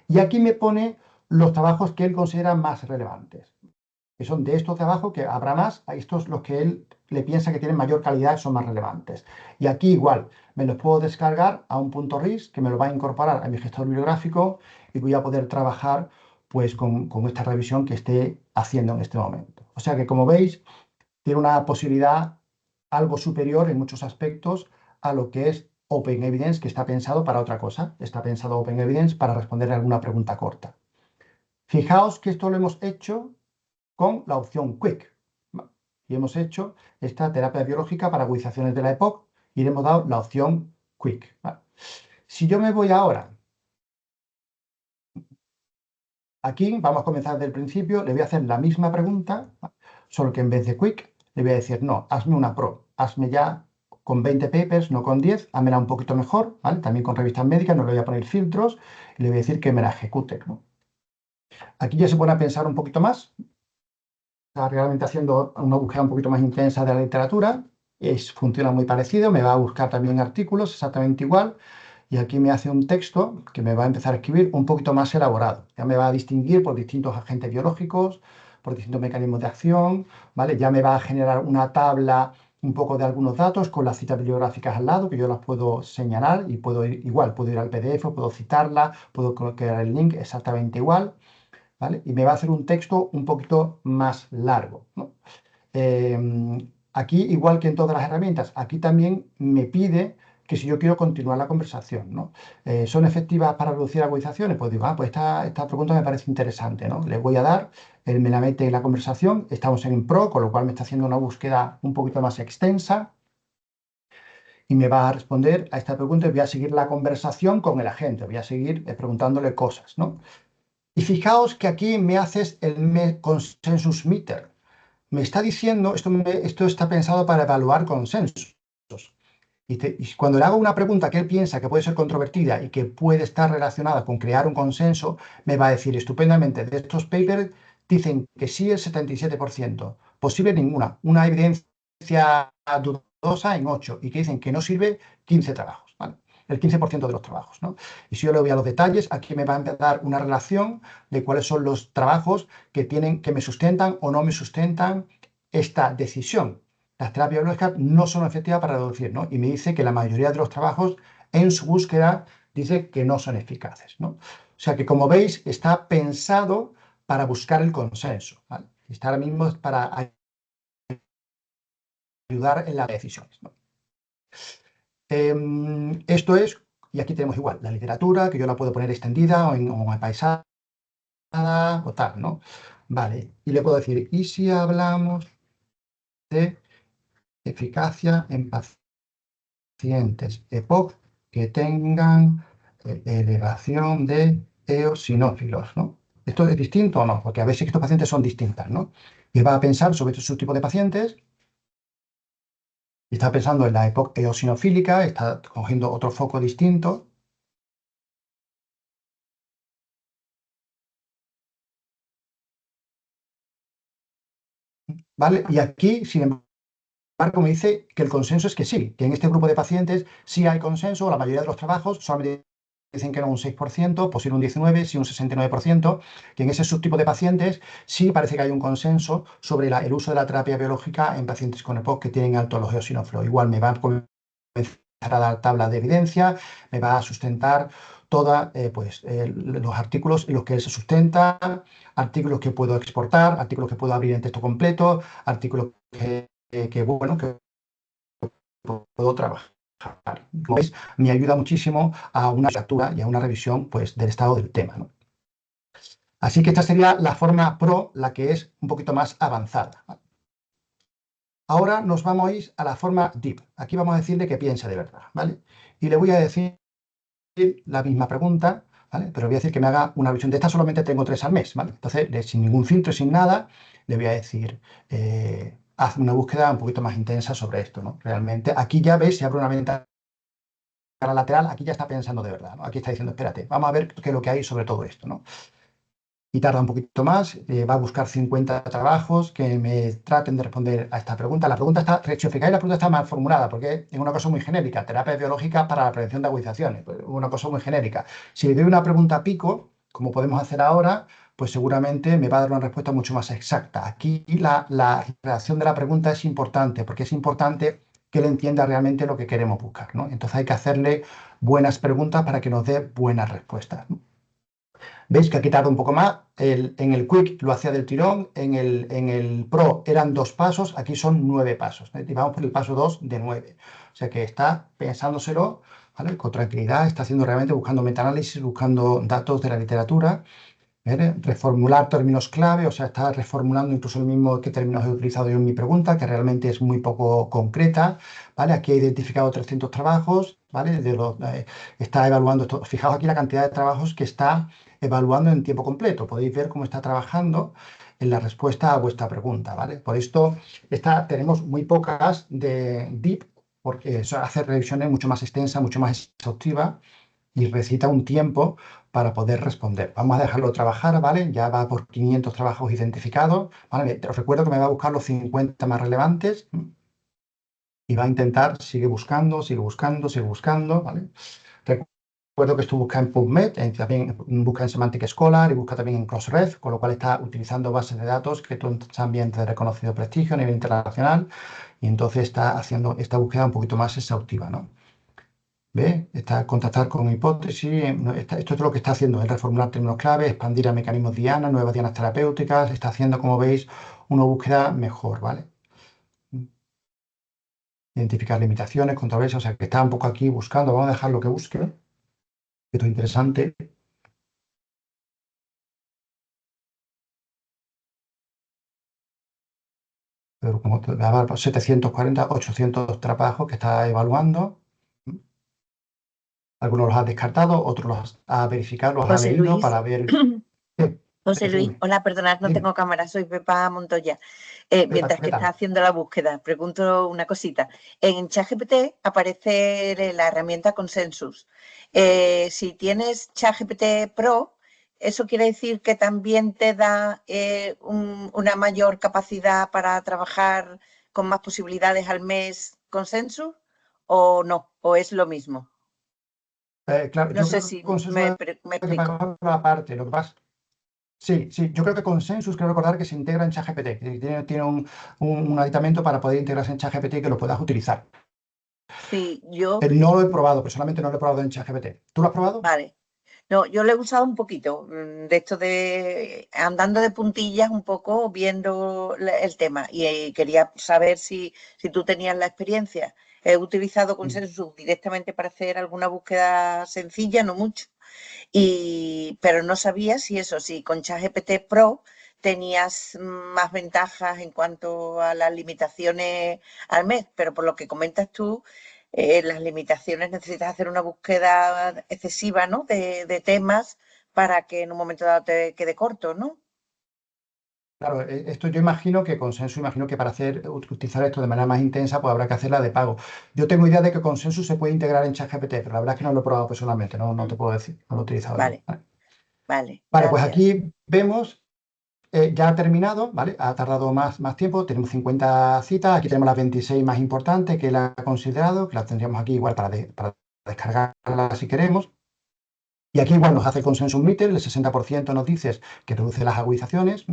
Y aquí me pone los trabajos que él considera más relevantes, que son de estos trabajos, que habrá más, a estos los que él le piensa que tienen mayor calidad son más relevantes. Y aquí igual, me los puedo descargar a un punto .ris que me lo va a incorporar a mi gestor bibliográfico y voy a poder trabajar pues con esta revisión que esté haciendo en este momento. O sea que, como veis, tiene una posibilidad algo superior en muchos aspectos a lo que es OpenEvidence, que está pensado para otra cosa. Está pensado OpenEvidence para responder a alguna pregunta corta. Fijaos que esto lo hemos hecho con la opción Quick. Y hemos hecho esta terapia biológica para agudizaciones de la EPOC y le hemos dado la opción Quick. Si yo me voy ahora, aquí vamos a comenzar desde el principio, le voy a hacer la misma pregunta, solo que en vez de Quick le voy a decir, no, hazme una Pro, hazme ya con 20 papers, no con 10, házmela un poquito mejor, ¿vale? También con revistas médicas, no le voy a poner filtros, y le voy a decir que me la ejecute, ¿no? Aquí ya se pone a pensar un poquito más, está realmente haciendo una búsqueda un poquito más intensa de la literatura, funciona muy parecido, me va a buscar también artículos exactamente igual, y aquí me hace un texto que me va a empezar a escribir un poquito más elaborado. Ya me va a distinguir por distintos agentes biológicos, por distintos mecanismos de acción, ¿vale? Ya me va a generar una tabla un poco de algunos datos con las citas bibliográficas al lado, que yo las puedo señalar y puedo ir al PDF, puedo citarla, puedo crear el link exactamente igual, ¿vale? Y me va a hacer un texto un poquito más largo, ¿no? Aquí, igual que en todas las herramientas, aquí también me pide que si yo quiero continuar la conversación, ¿no? ¿Son efectivas para reducir agudizaciones? Pues digo, pues esta pregunta me parece interesante, ¿no? Le voy a dar, él me la mete en la conversación, estamos en Pro, con lo cual me está haciendo una búsqueda un poquito más extensa y me va a responder a esta pregunta y voy a seguir la conversación con el agente, voy a seguir preguntándole cosas, ¿no? Y fijaos que aquí me haces el consensus meter. Me está diciendo, esto está pensado para evaluar consensos. Y cuando le hago una pregunta que él piensa que puede ser controvertida y que puede estar relacionada con crear un consenso, me va a decir estupendamente, de estos papers dicen que sí el 77%, posible ninguna, una evidencia dudosa en 8, y que dicen que no sirve 15 trabajos, ¿vale? El 15% de los trabajos, ¿no? Y si yo le voy a los detalles, aquí me va a dar una relación de cuáles son los trabajos que me sustentan o no me sustentan esta decisión. Las terapias biológicas no son efectivas para reducir, ¿no? Y me dice que la mayoría de los trabajos en su búsqueda dice que no son eficaces, ¿no? O sea que, como veis, está pensado para buscar el consenso, ¿vale? Está ahora mismo para ayudar en las decisiones, ¿no? Esto es, y aquí tenemos igual la literatura, que yo la puedo poner extendida o apaisada o tal, ¿no? Vale, y le puedo decir, ¿y si hablamos de eficacia en pacientes EPOC que tengan elevación de eosinófilos, ¿no? ¿Esto es distinto o no? Porque a veces estos pacientes son distintas, ¿no? Y va a pensar sobre estos subtipos de pacientes. Está pensando en la EPOC eosinofílica, está cogiendo otro foco distinto. ¿Vale? Y aquí, sin embargo, me dice que el consenso es que sí, que en este grupo de pacientes sí hay consenso, la mayoría de los trabajos solamente dicen que no un 6%, posible un 19%, sí un 69%, que en ese subtipo de pacientes sí parece que hay un consenso sobre el uso de la terapia biológica en pacientes con EPOC que tienen alto los eosinófilos. Igual me va a comenzar a dar tabla de evidencia, me va a sustentar todos los artículos en los que él se sustenta, artículos que puedo exportar, artículos que puedo abrir en texto completo, artículos que puedo trabajar. Como veis, me ayuda muchísimo a una lectura y a una revisión pues, del estado del tema, ¿no? Así que esta sería la forma Pro, la que es un poquito más avanzada. Ahora nos vamos a ir a la forma Deep. Aquí vamos a decirle que piense de verdad, ¿vale? Y le voy a decir la misma pregunta, ¿vale? Pero voy a decir que me haga una revisión de esta, solamente tengo 3 al mes, ¿vale? Entonces, sin ningún filtro, sin nada, le voy a decir, haz una búsqueda un poquito más intensa sobre esto, ¿no? Realmente, aquí ya ves, si abro una ventana lateral, aquí ya está pensando de verdad, ¿no? Aquí está diciendo, espérate, vamos a ver qué es lo que hay sobre todo esto, ¿no? Y tarda un poquito más, va a buscar 50 trabajos que me traten de responder a esta pregunta. La pregunta está, si os fijáis, la pregunta está mal formulada porque es una cosa muy genérica, terapia biológica para la prevención de agudizaciones, pues, una cosa muy genérica. Si le doy una pregunta pico, como podemos hacer ahora, pues seguramente me va a dar una respuesta mucho más exacta. Aquí la redacción de la pregunta es importante, porque es importante que él entienda realmente lo que queremos buscar, ¿no? Entonces hay que hacerle buenas preguntas para que nos dé buenas respuestas, ¿no? Veis que aquí tarda un poco más. En el Quick lo hacía del tirón, en el Pro eran 2 pasos, aquí son 9 pasos. Y vamos por el paso 2 de 9. O sea que está pensándoselo, ¿vale? Con tranquilidad, está haciendo realmente, buscando metaanálisis, buscando datos de la literatura, ¿vale? Reformular términos clave, o sea, está reformulando incluso el mismo que términos he utilizado yo en mi pregunta, que realmente es muy poco concreta, ¿vale? Aquí he identificado 300 trabajos, ¿vale? Está evaluando esto. Fijaos aquí la cantidad de trabajos que está evaluando en tiempo completo. Podéis ver cómo está trabajando en la respuesta a vuestra pregunta, ¿vale? Por esto tenemos muy pocas de Deep, porque eso hace revisiones mucho más extensas, mucho más exhaustivas y recita un tiempo para poder responder. Vamos a dejarlo trabajar, ¿vale? Ya va por 500 trabajos identificados, ¿vale? Os recuerdo que me va a buscar los 50 más relevantes y va a intentar, sigue buscando, ¿vale? Recuerdo que esto busca en PubMed, también busca en Semantic Scholar y busca también en Crossref, con lo cual está utilizando bases de datos que también de reconocido prestigio a nivel internacional y entonces está haciendo esta búsqueda un poquito más exhaustiva, ¿no? ¿Ve? Está contactar con hipótesis, esto es lo que está haciendo, es reformular términos clave, expandir a mecanismos diana, nuevas dianas terapéuticas, está haciendo, como veis, una búsqueda mejor, ¿vale? Identificar limitaciones, controversias, o sea que está un poco aquí buscando, vamos a dejar lo que busque, esto es interesante. Pero como 740, 800 trabajos que está evaluando. Algunos los ha descartado, otros los ha verificado, los ha José leído Luis. para ver. José Luis, Dime. hola, perdonad, no Dime. tengo cámara, soy Pepa Montoya. Mientras que ¿Qué tal? estás haciendo la búsqueda, pregunto una cosita. En ChatGPT aparece la herramienta Consensus. Si tienes ChatGPT Pro, ¿eso quiere decir que también te da una mayor capacidad para trabajar con más posibilidades al mes Consensus? ¿O no? ¿O es lo mismo? Claro, No yo sé creo que si Consensus me hay que explico. pagarlo aparte. Lo que pasa. Sí, yo creo que Consensus, quiero recordar que se integra en ChatGPT, que tiene un aditamento para poder integrarse en ChatGPT y que lo puedas utilizar. Sí, yo. No lo he probado, personalmente no lo he probado en ChatGPT. ¿Tú lo has probado? Vale. No, yo lo he usado un poquito, de esto de andando de puntillas un poco, viendo el tema. Y quería saber si tú tenías la experiencia. He utilizado Consensus directamente para hacer alguna búsqueda sencilla, no mucho. Pero no sabía si con ChatGPT Pro tenías más ventajas en cuanto a las limitaciones al mes. Pero por lo que comentas tú, las limitaciones necesitas hacer una búsqueda excesiva, ¿no? de temas para que en un momento dado te quede corto, ¿no? Claro, esto yo imagino que Consensus, para utilizar esto de manera más intensa, pues habrá que hacerla de pago. Yo tengo idea de que Consensus se puede integrar en ChatGPT, pero la verdad es que no lo he probado personalmente, no te puedo decir, no lo he utilizado yo. Vale, Vale, pues gracias. aquí vemos, ya ha terminado, ¿vale? Ha tardado más tiempo, tenemos 50 citas, aquí tenemos las 26 más importantes que él ha considerado, que las tendríamos aquí igual para descargarlas si queremos. Y aquí igual nos hace el consensus meter, el 60% nos dice que reduce las agudizaciones,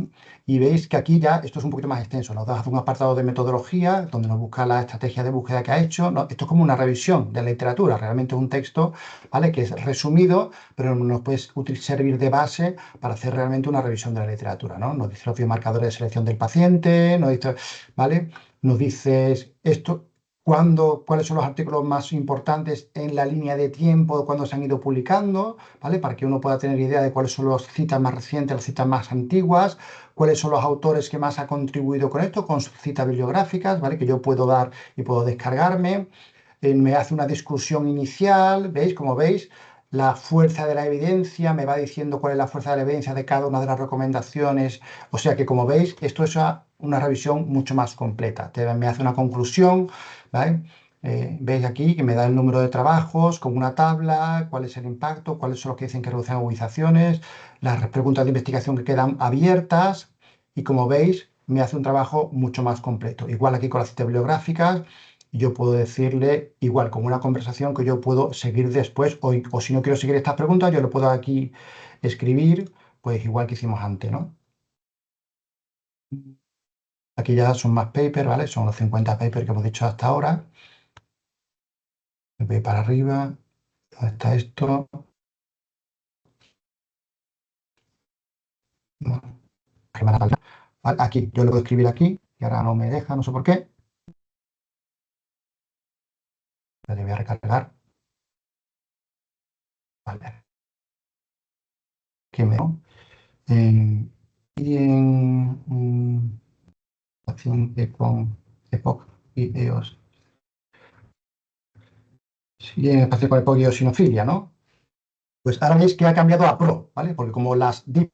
y veis que aquí ya esto es un poquito más extenso, nos da un apartado de metodología donde nos busca la estrategia de búsqueda que ha hecho. Esto es como una revisión de la literatura, realmente es un texto, ¿vale?, que es resumido, pero nos puede servir de base para hacer realmente una revisión de la literatura, ¿no? Nos dice los biomarcadores de selección del paciente, nos dice, ¿vale?, nos dices esto. ¿Cuáles son los artículos más importantes en la línea de tiempo cuando se han ido publicando? ¿Vale? Para que uno pueda tener idea de cuáles son las citas más recientes, las citas más antiguas, cuáles son los autores que más han contribuido con esto, con sus citas bibliográficas, ¿vale?, que yo puedo dar y puedo descargarme. Me hace una discusión inicial, ¿veis? Como veis, la fuerza de la evidencia, me va diciendo cuál es la fuerza de la evidencia de cada una de las recomendaciones. O sea que, como veis, esto es una revisión mucho más completa. Me hace una conclusión, ¿vale? Veis aquí que me da el número de trabajos con una tabla, cuál es el impacto, cuáles son los que dicen que reducen agudizaciones, las preguntas de investigación que quedan abiertas, y como veis, me hace un trabajo mucho más completo. Igual aquí con las citas bibliográficas, yo puedo decirle, igual como una conversación que yo puedo seguir después, o si no quiero seguir estas preguntas, yo lo puedo aquí escribir, pues igual que hicimos antes, ¿no? Aquí ya son más papers, ¿vale? Son los 50 papers que hemos dicho hasta ahora. Me voy para arriba. ¿Dónde está esto? No, vale, aquí, yo lo puedo escribir aquí, y ahora no me deja, no sé por qué. Le voy a recargar. Vale. Aquí me y en acción con EPOC y EOS. Sí, en espacio con EPOC y eosinofilia, ¿no? Pues ahora veis que ha cambiado a Pro, ¿vale? Porque como las DIP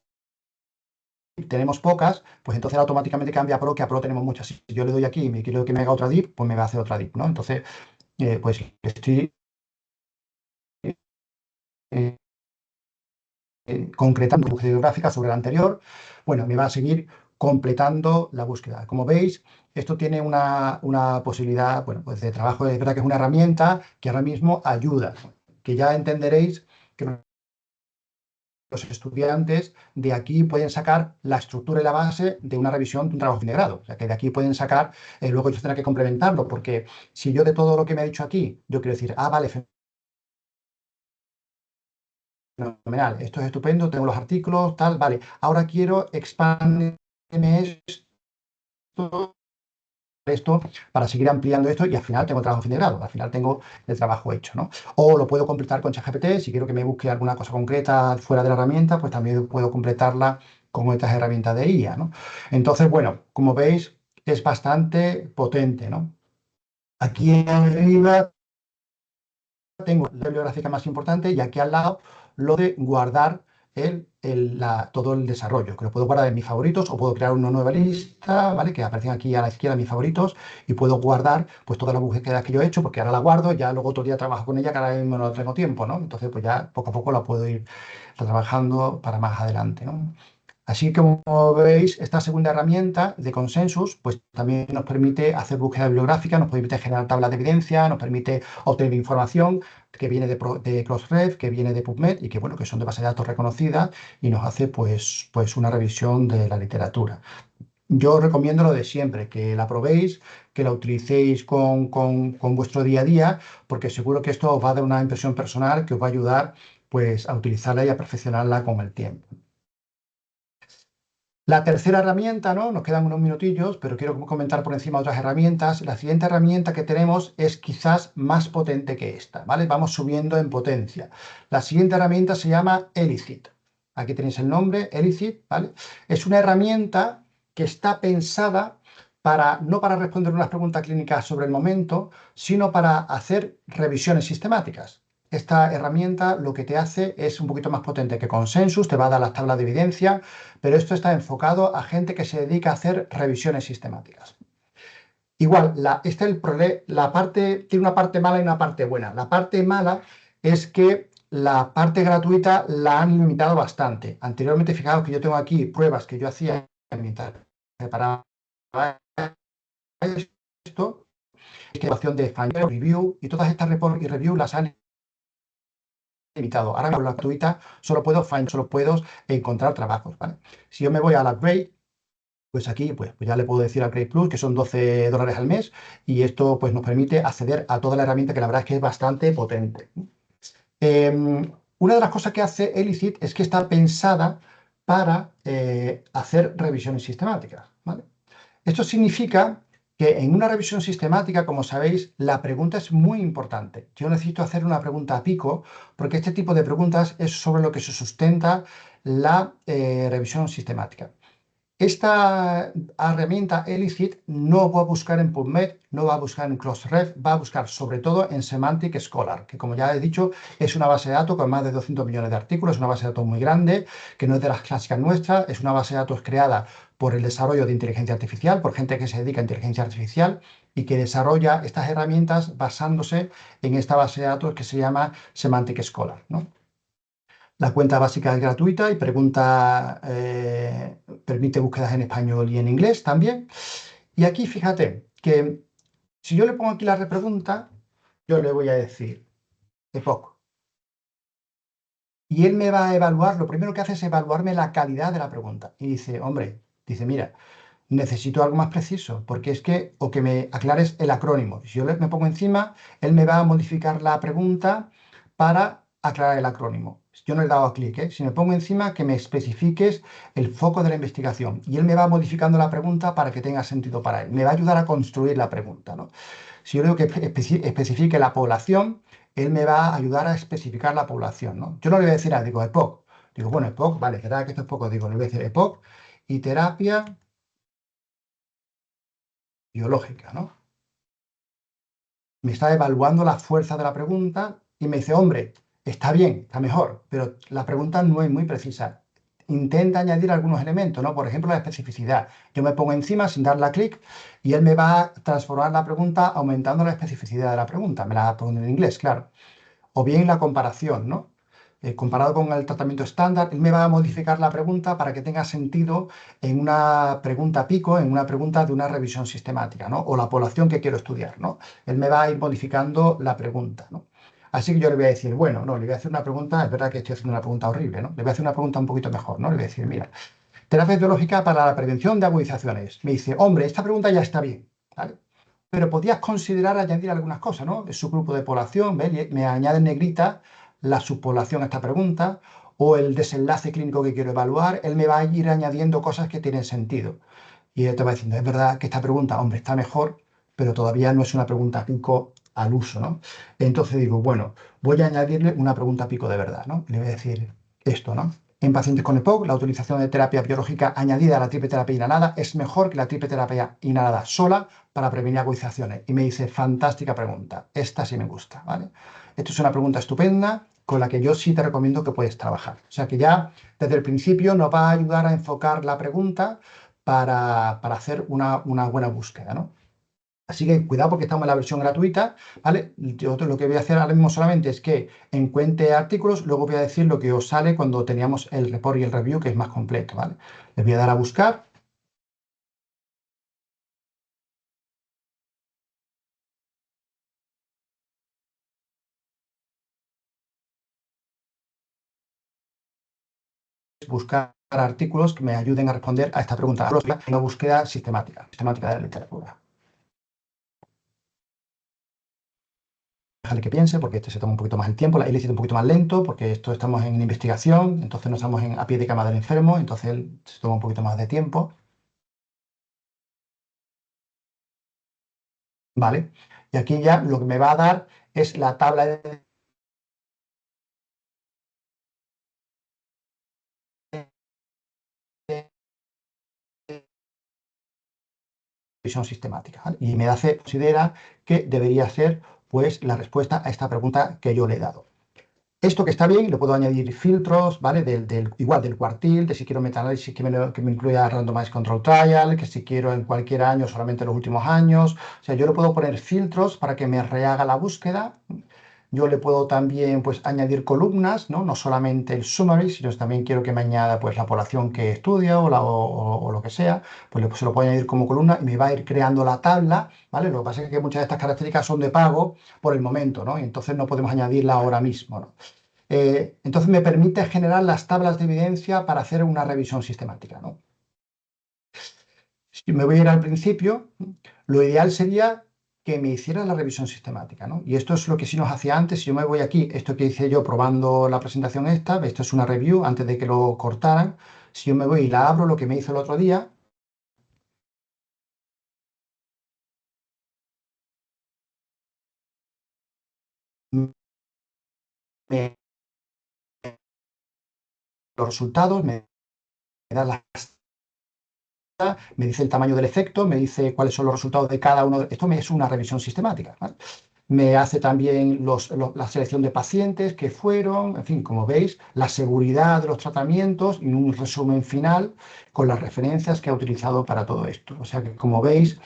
tenemos pocas, pues entonces automáticamente cambia a Pro, que a Pro tenemos muchas. Si yo le doy aquí y me quiero que me haga otra DIP, pues me va a hacer otra DIP, ¿no? Entonces, pues estoy concretando la búsqueda bibliográfica sobre la anterior. Bueno, me va a seguir completando la búsqueda. Como veis, esto tiene una posibilidad, bueno, pues de trabajo. Es verdad que es una herramienta que ahora mismo ayuda, que ya entenderéis que los estudiantes de aquí pueden sacar la estructura y la base de una revisión de un trabajo fin de grado. O sea, que de aquí pueden sacar, luego ellos tendrán que complementarlo, porque si yo de todo lo que me ha dicho aquí, yo quiero decir, vale, fenomenal, esto es estupendo, tengo los artículos, tal, vale, ahora quiero expandirme esto para seguir ampliando esto, y al final tengo trabajo fin de grado, al final tengo el trabajo hecho, ¿no? O lo puedo completar con ChatGPT, si quiero que me busque alguna cosa concreta fuera de la herramienta, pues también puedo completarla con otras herramientas de IA, ¿no? Entonces, bueno, como veis, es bastante potente, ¿no? Aquí arriba tengo la bibliográfica más importante, y aquí al lado lo de guardar todo el desarrollo, que lo puedo guardar en mis favoritos, o puedo crear una nueva lista, ¿vale?, que aparecen aquí a la izquierda mis favoritos, y puedo guardar pues todas las búsquedas que yo he hecho, porque ahora la guardo, ya luego otro día trabajo con ella, que ahora mismo no tengo tiempo, ¿no? Entonces pues ya poco a poco la puedo ir trabajando para más adelante, ¿no? Así que, como veis, esta segunda herramienta de consensus pues también nos permite hacer búsqueda bibliográfica, nos permite generar tablas de evidencia, nos permite obtener información que viene de Crossref, que viene de PubMed, y que, bueno, que son de bases de datos reconocidas, y nos hace pues una revisión de la literatura. Yo recomiendo lo de siempre, que la probéis, que la utilicéis con vuestro día a día, porque seguro que esto os va a dar una impresión personal que os va a ayudar pues a utilizarla y a perfeccionarla con el tiempo. La tercera herramienta, ¿no? Nos quedan unos minutillos, pero quiero comentar por encima otras herramientas. La siguiente herramienta que tenemos es quizás más potente que esta, ¿vale? Vamos subiendo en potencia. La siguiente herramienta se llama Elicit. Aquí tenéis el nombre, Elicit, ¿vale? Es una herramienta que está pensada no para responder unas preguntas clínicas sobre el momento, sino para hacer revisiones sistemáticas. Esta herramienta lo que te hace es un poquito más potente que Consensus, te va a dar las tablas de evidencia, pero esto está enfocado a gente que se dedica a hacer revisiones sistemáticas. Igual, tiene una parte mala y una parte buena. La parte mala es que la parte gratuita la han limitado bastante. Anteriormente, fijaos que yo tengo aquí pruebas que yo hacía mientras preparaba esto, evaluación de español, review, y todas estas report y review las han limitado. Ahora con la gratuita solo puedo encontrar trabajos, ¿vale? Si yo me voy a la Upgrade, pues aquí pues ya le puedo decir al Upgrade Plus que son $12 al mes y esto pues nos permite acceder a toda la herramienta que la verdad es que es bastante potente. Una de las cosas que hace Elicit es que está pensada para hacer revisiones sistemáticas, ¿vale? Esto significa que en una revisión sistemática, como sabéis, la pregunta es muy importante. Yo necesito hacer una pregunta a pico porque este tipo de preguntas es sobre lo que se sustenta la revisión sistemática. Esta herramienta Elicit no va a buscar en PubMed, no va a buscar en Crossref, va a buscar sobre todo en Semantic Scholar, que como ya he dicho es una base de datos con más de 200 millones de artículos, es una base de datos muy grande, que no es de las clásicas nuestras, es una base de datos creada por el desarrollo de inteligencia artificial, por gente que se dedica a inteligencia artificial y que desarrolla estas herramientas basándose en esta base de datos que se llama Semantic Scholar, ¿no? La cuenta básica es gratuita y permite búsquedas en español y en inglés también. Y aquí fíjate que si yo le pongo aquí la repregunta, yo le voy a decir EPOC. Y él me va a evaluar, lo primero que hace es evaluarme la calidad de la pregunta. Y dice, hombre, mira, necesito algo más preciso, porque es que, o que me aclares el acrónimo. Si yo me pongo encima, él me va a modificar la pregunta para aclarar el acrónimo. Yo no le he dado a clic, ¿eh? Si me pongo encima, que me especifiques el foco de la investigación. Y él me va modificando la pregunta para que tenga sentido para él. Me va a ayudar a construir la pregunta, ¿no? Si yo le digo que especifique la población, él me va a ayudar a especificar la población, ¿no? Yo no le voy a decir nada, digo EPOC. Digo, bueno, EPOC, vale, verdad que esto es poco. Digo, le voy a decir EPOC y terapia biológica, ¿no? Me está evaluando la fuerza de la pregunta y me dice, hombre, está bien, está mejor, pero la pregunta no es muy precisa. Intenta añadir algunos elementos, ¿no? Por ejemplo, la especificidad. Yo me pongo encima sin darle a clic y él me va a transformar la pregunta aumentando la especificidad de la pregunta. Me la pone en inglés, claro. O bien la comparación, ¿no? Comparado con el tratamiento estándar, él me va a modificar la pregunta para que tenga sentido en una pregunta pico, en una pregunta de una revisión sistemática, ¿no? O la población que quiero estudiar, ¿no? Él me va a ir modificando la pregunta, ¿no? Así que yo le voy a decir, bueno, no, le voy a hacer una pregunta, es verdad que estoy haciendo una pregunta horrible, ¿no? Le voy a hacer una pregunta un poquito mejor, ¿no? Le voy a decir, mira, terapia biológica para la prevención de agudizaciones. Me dice, hombre, esta pregunta ya está bien, ¿vale? Pero podías considerar añadir algunas cosas, ¿no? Es su grupo de población, ¿ves? Me añade en negrita la subpoblación a esta pregunta o el desenlace clínico que quiero evaluar. Él me va a ir añadiendo cosas que tienen sentido. Y él te va diciendo, es verdad que esta pregunta, hombre, está mejor, pero todavía no es una pregunta pico al uso, ¿no? Entonces digo, bueno, voy a añadirle una pregunta pico de verdad, ¿no? Le voy a decir esto, ¿no? En pacientes con EPOC, la utilización de terapia biológica añadida a la triple terapia inhalada es mejor que la triple terapia inhalada sola para prevenir agudizaciones. Y me dice, fantástica pregunta, esta sí me gusta, ¿vale? Esto es una pregunta estupenda con la que yo sí te recomiendo que puedes trabajar. O sea que ya desde el principio nos va a ayudar a enfocar la pregunta para hacer una buena búsqueda, ¿no? Así que cuidado porque estamos en la versión gratuita, ¿vale? Yo lo que voy a hacer ahora mismo solamente es que encuentre artículos, luego voy a decir lo que os sale cuando teníamos el report y el review, que es más completo, ¿vale? Les voy a dar a buscar. Buscar artículos que me ayuden a responder a esta pregunta. Una búsqueda sistemática de la literatura. Déjale que piense, porque este se toma un poquito más el tiempo, la Elicit un poquito más lento, porque esto estamos en investigación, entonces no estamos a pie de cama del enfermo, entonces él se toma un poquito más de tiempo. ¿Vale? Y aquí ya lo que me va a dar es la tabla de revisión sistemática, ¿vale? Y me considera que debería ser pues la respuesta a esta pregunta que yo le he dado. Esto que está bien, le puedo añadir filtros, ¿vale? Igual del cuartil, de si quiero metaanálisis que me incluya Randomized Control Trial, que si quiero en cualquier año, solamente en los últimos años. O sea, yo le puedo poner filtros para que me rehaga la búsqueda. Yo le puedo también pues, añadir columnas, ¿no? No solamente el summary, sino también quiero que me añada pues, la población que estudia o lo que sea. Pues se lo puedo añadir como columna y me va a ir creando la tabla, ¿vale? Lo que pasa es que muchas de estas características son de pago por el momento, ¿no? Y entonces no podemos añadirla ahora mismo, ¿no? Entonces me permite generar las tablas de evidencia para hacer una revisión sistemática, ¿no? Si me voy a ir al principio, lo ideal sería que me hiciera la revisión sistemática, ¿no? Y esto es lo que sí nos hacía antes. Si yo me voy aquí, esto que hice yo probando la presentación esta, esto es una review antes de que lo cortaran. Si yo me voy y la abro, lo que me hizo el otro día, me, los resultados, me da las, me dice el tamaño del efecto, me dice cuáles son los resultados de cada uno. Esto me es una revisión sistemática, ¿vale? Me hace también la selección de pacientes que fueron, en fin, como veis, la seguridad de los tratamientos y un resumen final con las referencias que ha utilizado para todo esto. O sea que, como veis,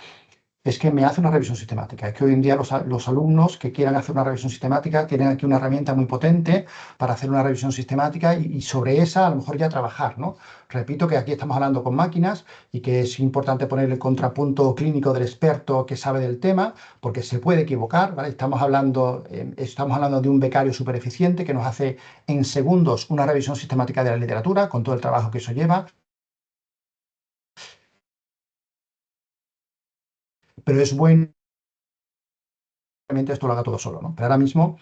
es que me hace una revisión sistemática. Es que hoy en día los alumnos que quieran hacer una revisión sistemática tienen aquí una herramienta muy potente para hacer una revisión sistemática y sobre esa a lo mejor ya trabajar, ¿no? Repito que aquí estamos hablando con máquinas y que es importante poner el contrapunto clínico del experto que sabe del tema, porque se puede equivocar, ¿vale? Estamos hablando de un becario súper eficiente que nos hace en segundos una revisión sistemática de la literatura con todo el trabajo que eso lleva. Pero es bueno que esto lo haga todo solo, ¿no? Pero ahora mismo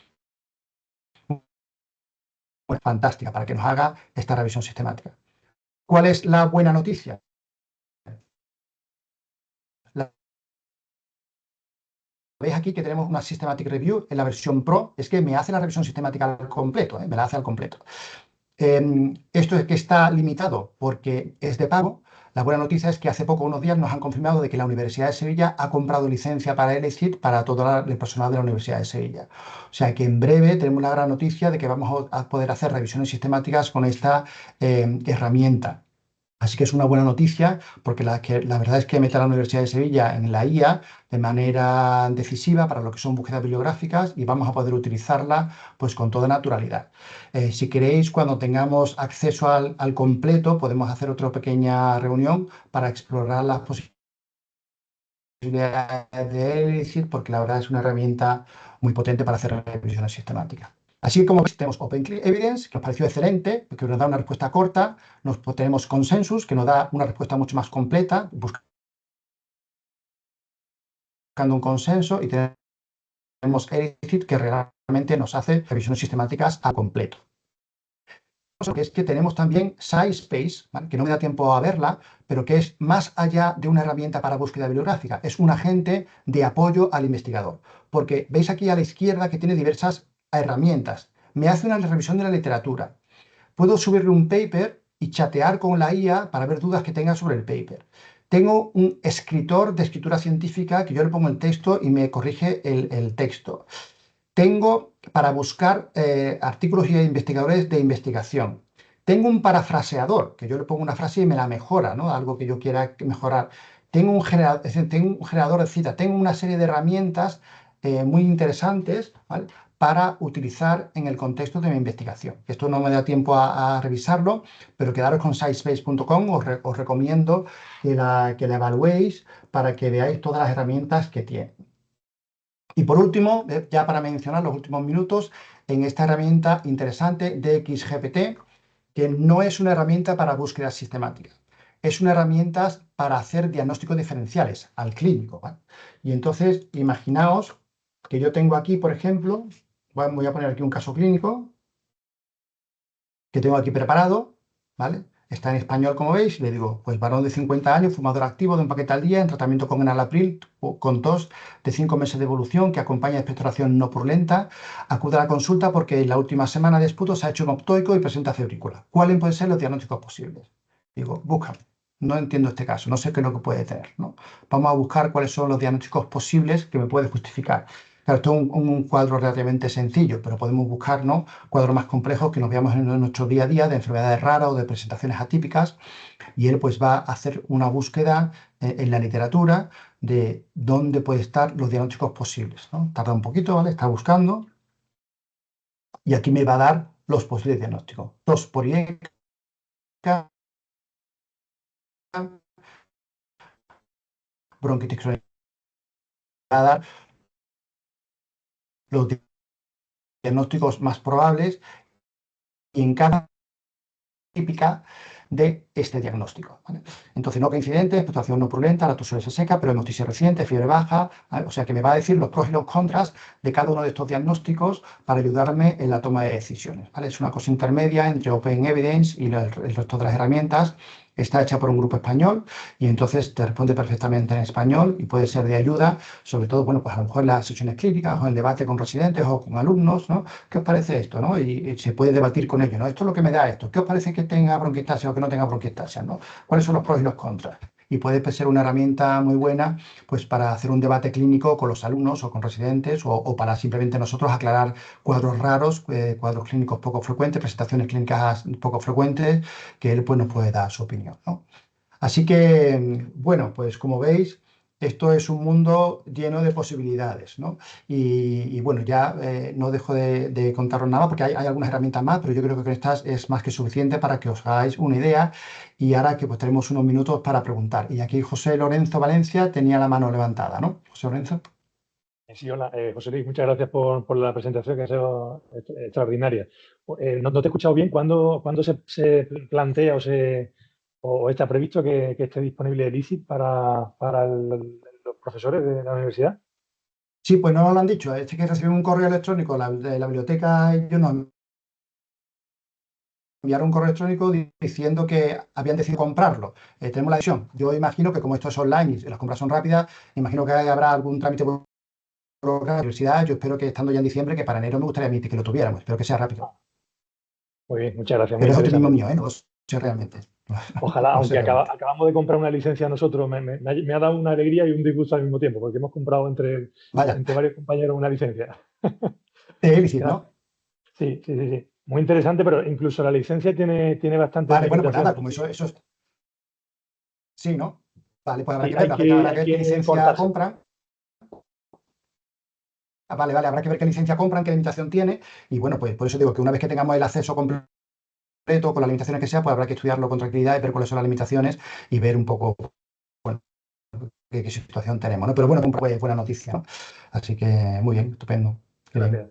pues, fantástica para que nos haga esta revisión sistemática. ¿Cuál es la buena noticia? Veis aquí que tenemos una Systematic Review en la versión Pro, es que me hace la revisión sistemática al completo, me la hace al completo. Esto es que está limitado porque es de pago. La buena noticia es que hace poco, unos días, nos han confirmado de que la Universidad de Sevilla ha comprado licencia para LSIT para todo el personal de la Universidad de Sevilla. O sea que en breve tenemos la gran noticia de que vamos a poder hacer revisiones sistemáticas con esta herramienta. Así que es una buena noticia porque la verdad es que mete a la Universidad de Sevilla en la IA de manera decisiva para lo que son búsquedas bibliográficas y vamos a poder utilizarla pues con toda naturalidad. Si queréis, cuando tengamos acceso al completo, podemos hacer otra pequeña reunión para explorar las posibilidades de ELISIT porque la verdad es una herramienta muy potente para hacer revisiones sistemáticas. Así como tenemos Open Evidence, que nos pareció excelente, que nos da una respuesta corta, tenemos Consensus, que nos da una respuesta mucho más completa, buscando un consenso, y tenemos ELISIT, que realmente nos hace revisiones sistemáticas a completo. Que es que tenemos también SciSpace, ¿vale? Que no me da tiempo a verla, pero que es más allá de una herramienta para búsqueda bibliográfica, es un agente de apoyo al investigador, porque veis aquí a la izquierda que tiene diversas herramientas. Me hace una revisión de la literatura. Puedo subirle un paper y chatear con la IA para ver dudas que tenga sobre el paper. Tengo un escritor de escritura científica que yo le pongo el texto y me corrige el texto. Tengo para buscar artículos y investigadores de investigación. Tengo un parafraseador, que yo le pongo una frase y me la mejora, ¿no? Algo que yo quiera mejorar. Tengo un generador de citas. Tengo una serie de herramientas muy interesantes, ¿vale? Para utilizar en el contexto de mi investigación. Esto no me da tiempo a revisarlo, pero quedaros con sciencebase.com, os recomiendo que la evaluéis para que veáis todas las herramientas que tiene. Y por último, ya para mencionar los últimos minutos, en esta herramienta interesante de XGPT, que no es una herramienta para búsqueda sistemática, es una herramienta para hacer diagnósticos diferenciales al clínico, ¿vale? Y entonces, imaginaos que yo tengo aquí, por ejemplo, voy a poner aquí un caso clínico que tengo aquí preparado, ¿vale? Está en español, como veis, le digo, pues varón de 50 años, fumador activo de un paquete al día, en tratamiento con enalapril, con tos de 5 meses de evolución, que acompaña expectoración no purulenta, acude a la consulta porque en la última semana de esputo se ha hecho un optoico y presenta febrícula. ¿Cuáles pueden ser los diagnósticos posibles? Digo, búscame. No entiendo este caso, no sé qué es lo que puede tener, ¿no? Vamos a buscar cuáles son los diagnósticos posibles que me puede justificar. Claro, esto es un cuadro relativamente sencillo, pero podemos buscar, ¿no?, cuadros más complejos que nos veamos en nuestro día a día de enfermedades raras o de presentaciones atípicas, y él pues va a hacer una búsqueda en la literatura de dónde pueden estar los diagnósticos posibles, ¿no? Tarda un poquito, ¿vale? Está buscando y aquí me va a dar los posibles diagnósticos. Tos poliédrica, bronquitis crónica, va a dar los diagnósticos más probables en cada típica de este diagnóstico, ¿vale? Entonces, no coincidente, expectoración no purulenta, la tos seca, pero hemoptisis reciente, fiebre baja, ¿vale? O sea que me va a decir los pros y los contras de cada uno de estos diagnósticos para ayudarme en la toma de decisiones, ¿vale? Es una cosa intermedia entre Open Evidence y el resto de las herramientas. Está hecha por un grupo español y entonces te responde perfectamente en español y puede ser de ayuda, sobre todo, bueno, pues a lo mejor en las sesiones clínicas o en el debate con residentes o con alumnos, ¿no? ¿Qué os parece esto, no? Y se puede debatir con ellos, ¿no? Esto es lo que me da esto. ¿Qué os parece que tenga bronquiectasia o que no tenga bronquiectasia, ¿no? ¿Cuáles son los pros y los contras? Y puede ser una herramienta muy buena pues para hacer un debate clínico con los alumnos o con residentes o para simplemente nosotros aclarar cuadros raros, cuadros clínicos poco frecuentes, presentaciones clínicas poco frecuentes, que él pues, nos puede dar su opinión, ¿no? Así que, bueno, pues como veis, esto es un mundo lleno de posibilidades, ¿no? Y bueno, ya no dejo de contaros nada porque hay algunas herramientas más, pero yo creo que con estas es más que suficiente para que os hagáis una idea y ahora que pues tenemos unos minutos para preguntar. Y aquí José Lorenzo Valencia tenía la mano levantada, ¿no? José Lorenzo. Sí, hola, José Luis, muchas gracias por la presentación que ha sido extraordinaria. No te he escuchado bien. ¿Cuándo se plantea o está previsto que esté disponible el ICIP para los profesores de la universidad? Sí, pues no nos lo han dicho. Es que recibimos un correo electrónico de la biblioteca, ellos nos enviaron un correo electrónico diciendo que habían decidido comprarlo. Tenemos la decisión. Yo imagino que como esto es online y las compras son rápidas, imagino que habrá algún trámite por la universidad. Yo espero que estando ya en diciembre, que para enero me gustaría a mí que lo tuviéramos. Espero que sea rápido. Muy bien, muchas gracias. Pero es optimismo mío, no lo sé realmente. Ojalá, No aunque sé realmente. acabamos de comprar una licencia nosotros, me ha dado una alegría y un disgusto al mismo tiempo, porque hemos comprado entre varios compañeros una licencia. Ilícito, ¿no? Sí. Muy interesante, pero incluso la licencia tiene bastante. Vale, bueno, pues nada, como eso es. Sí, ¿no? Vale, pues habrá que ver, habrá que ver qué licencia compran. Vale, habrá que ver qué licencia compran, qué limitación tiene. Y bueno, pues por eso digo que una vez que tengamos el acceso completo con las limitaciones que sea, pues habrá que estudiarlo con tranquilidad y ver cuáles son las limitaciones y ver un poco, bueno, qué situación tenemos, ¿no? Pero bueno, pues buena noticia, ¿no? Así que muy bien, estupendo. Gracias.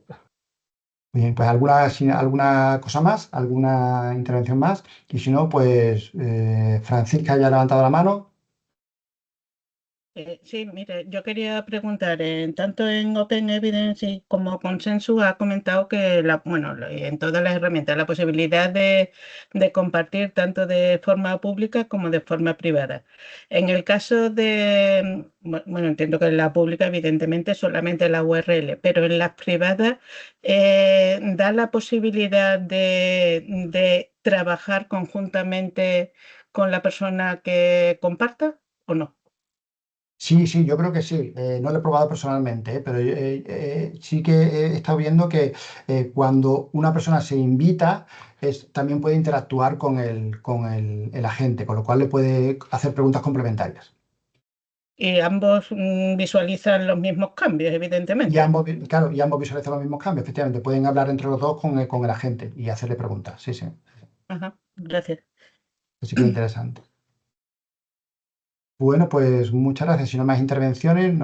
Muy bien, pues alguna cosa más, alguna intervención más. Y si no, pues Francisca ya ha levantado la mano. Sí, mire, yo quería preguntar, tanto en Open Evidence como Consensus ha comentado que, en todas las herramientas, la posibilidad de compartir tanto de forma pública como de forma privada. En el caso de, bueno, entiendo que en la pública, evidentemente, solamente la URL, pero en las privadas, ¿da la posibilidad de trabajar conjuntamente con la persona que comparta o no? Sí, yo creo que sí. No lo he probado personalmente, pero sí que he estado viendo que cuando una persona se invita, también puede interactuar con el agente, con lo cual le puede hacer preguntas complementarias. Y ambos visualizan los mismos cambios, evidentemente. Y ambos visualizan los mismos cambios, efectivamente. Pueden hablar entre los dos con el agente y hacerle preguntas. Sí. Ajá, gracias. Así que interesante. Bueno, pues muchas gracias. Si no hay más intervenciones,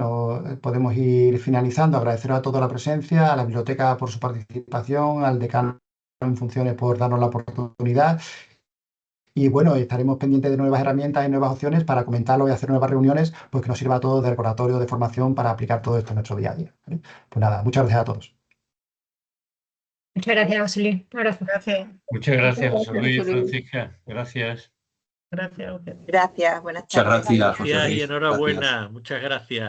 podemos ir finalizando. Agradecer a toda la presencia, a la biblioteca por su participación, al decano en funciones por darnos la oportunidad. Y bueno, estaremos pendientes de nuevas herramientas y nuevas opciones para comentarlo y hacer nuevas reuniones, pues que nos sirva a todos de recordatorio, de formación para aplicar todo esto en nuestro día a día, ¿vale? Pues nada, muchas gracias a todos. Muchas gracias, José Luis. Un abrazo. Gracias. Muchas gracias, José Luis, Francisca. Gracias. Gracias. Gracias, buenas tardes. Muchas gracias y enhorabuena. Muchas gracias.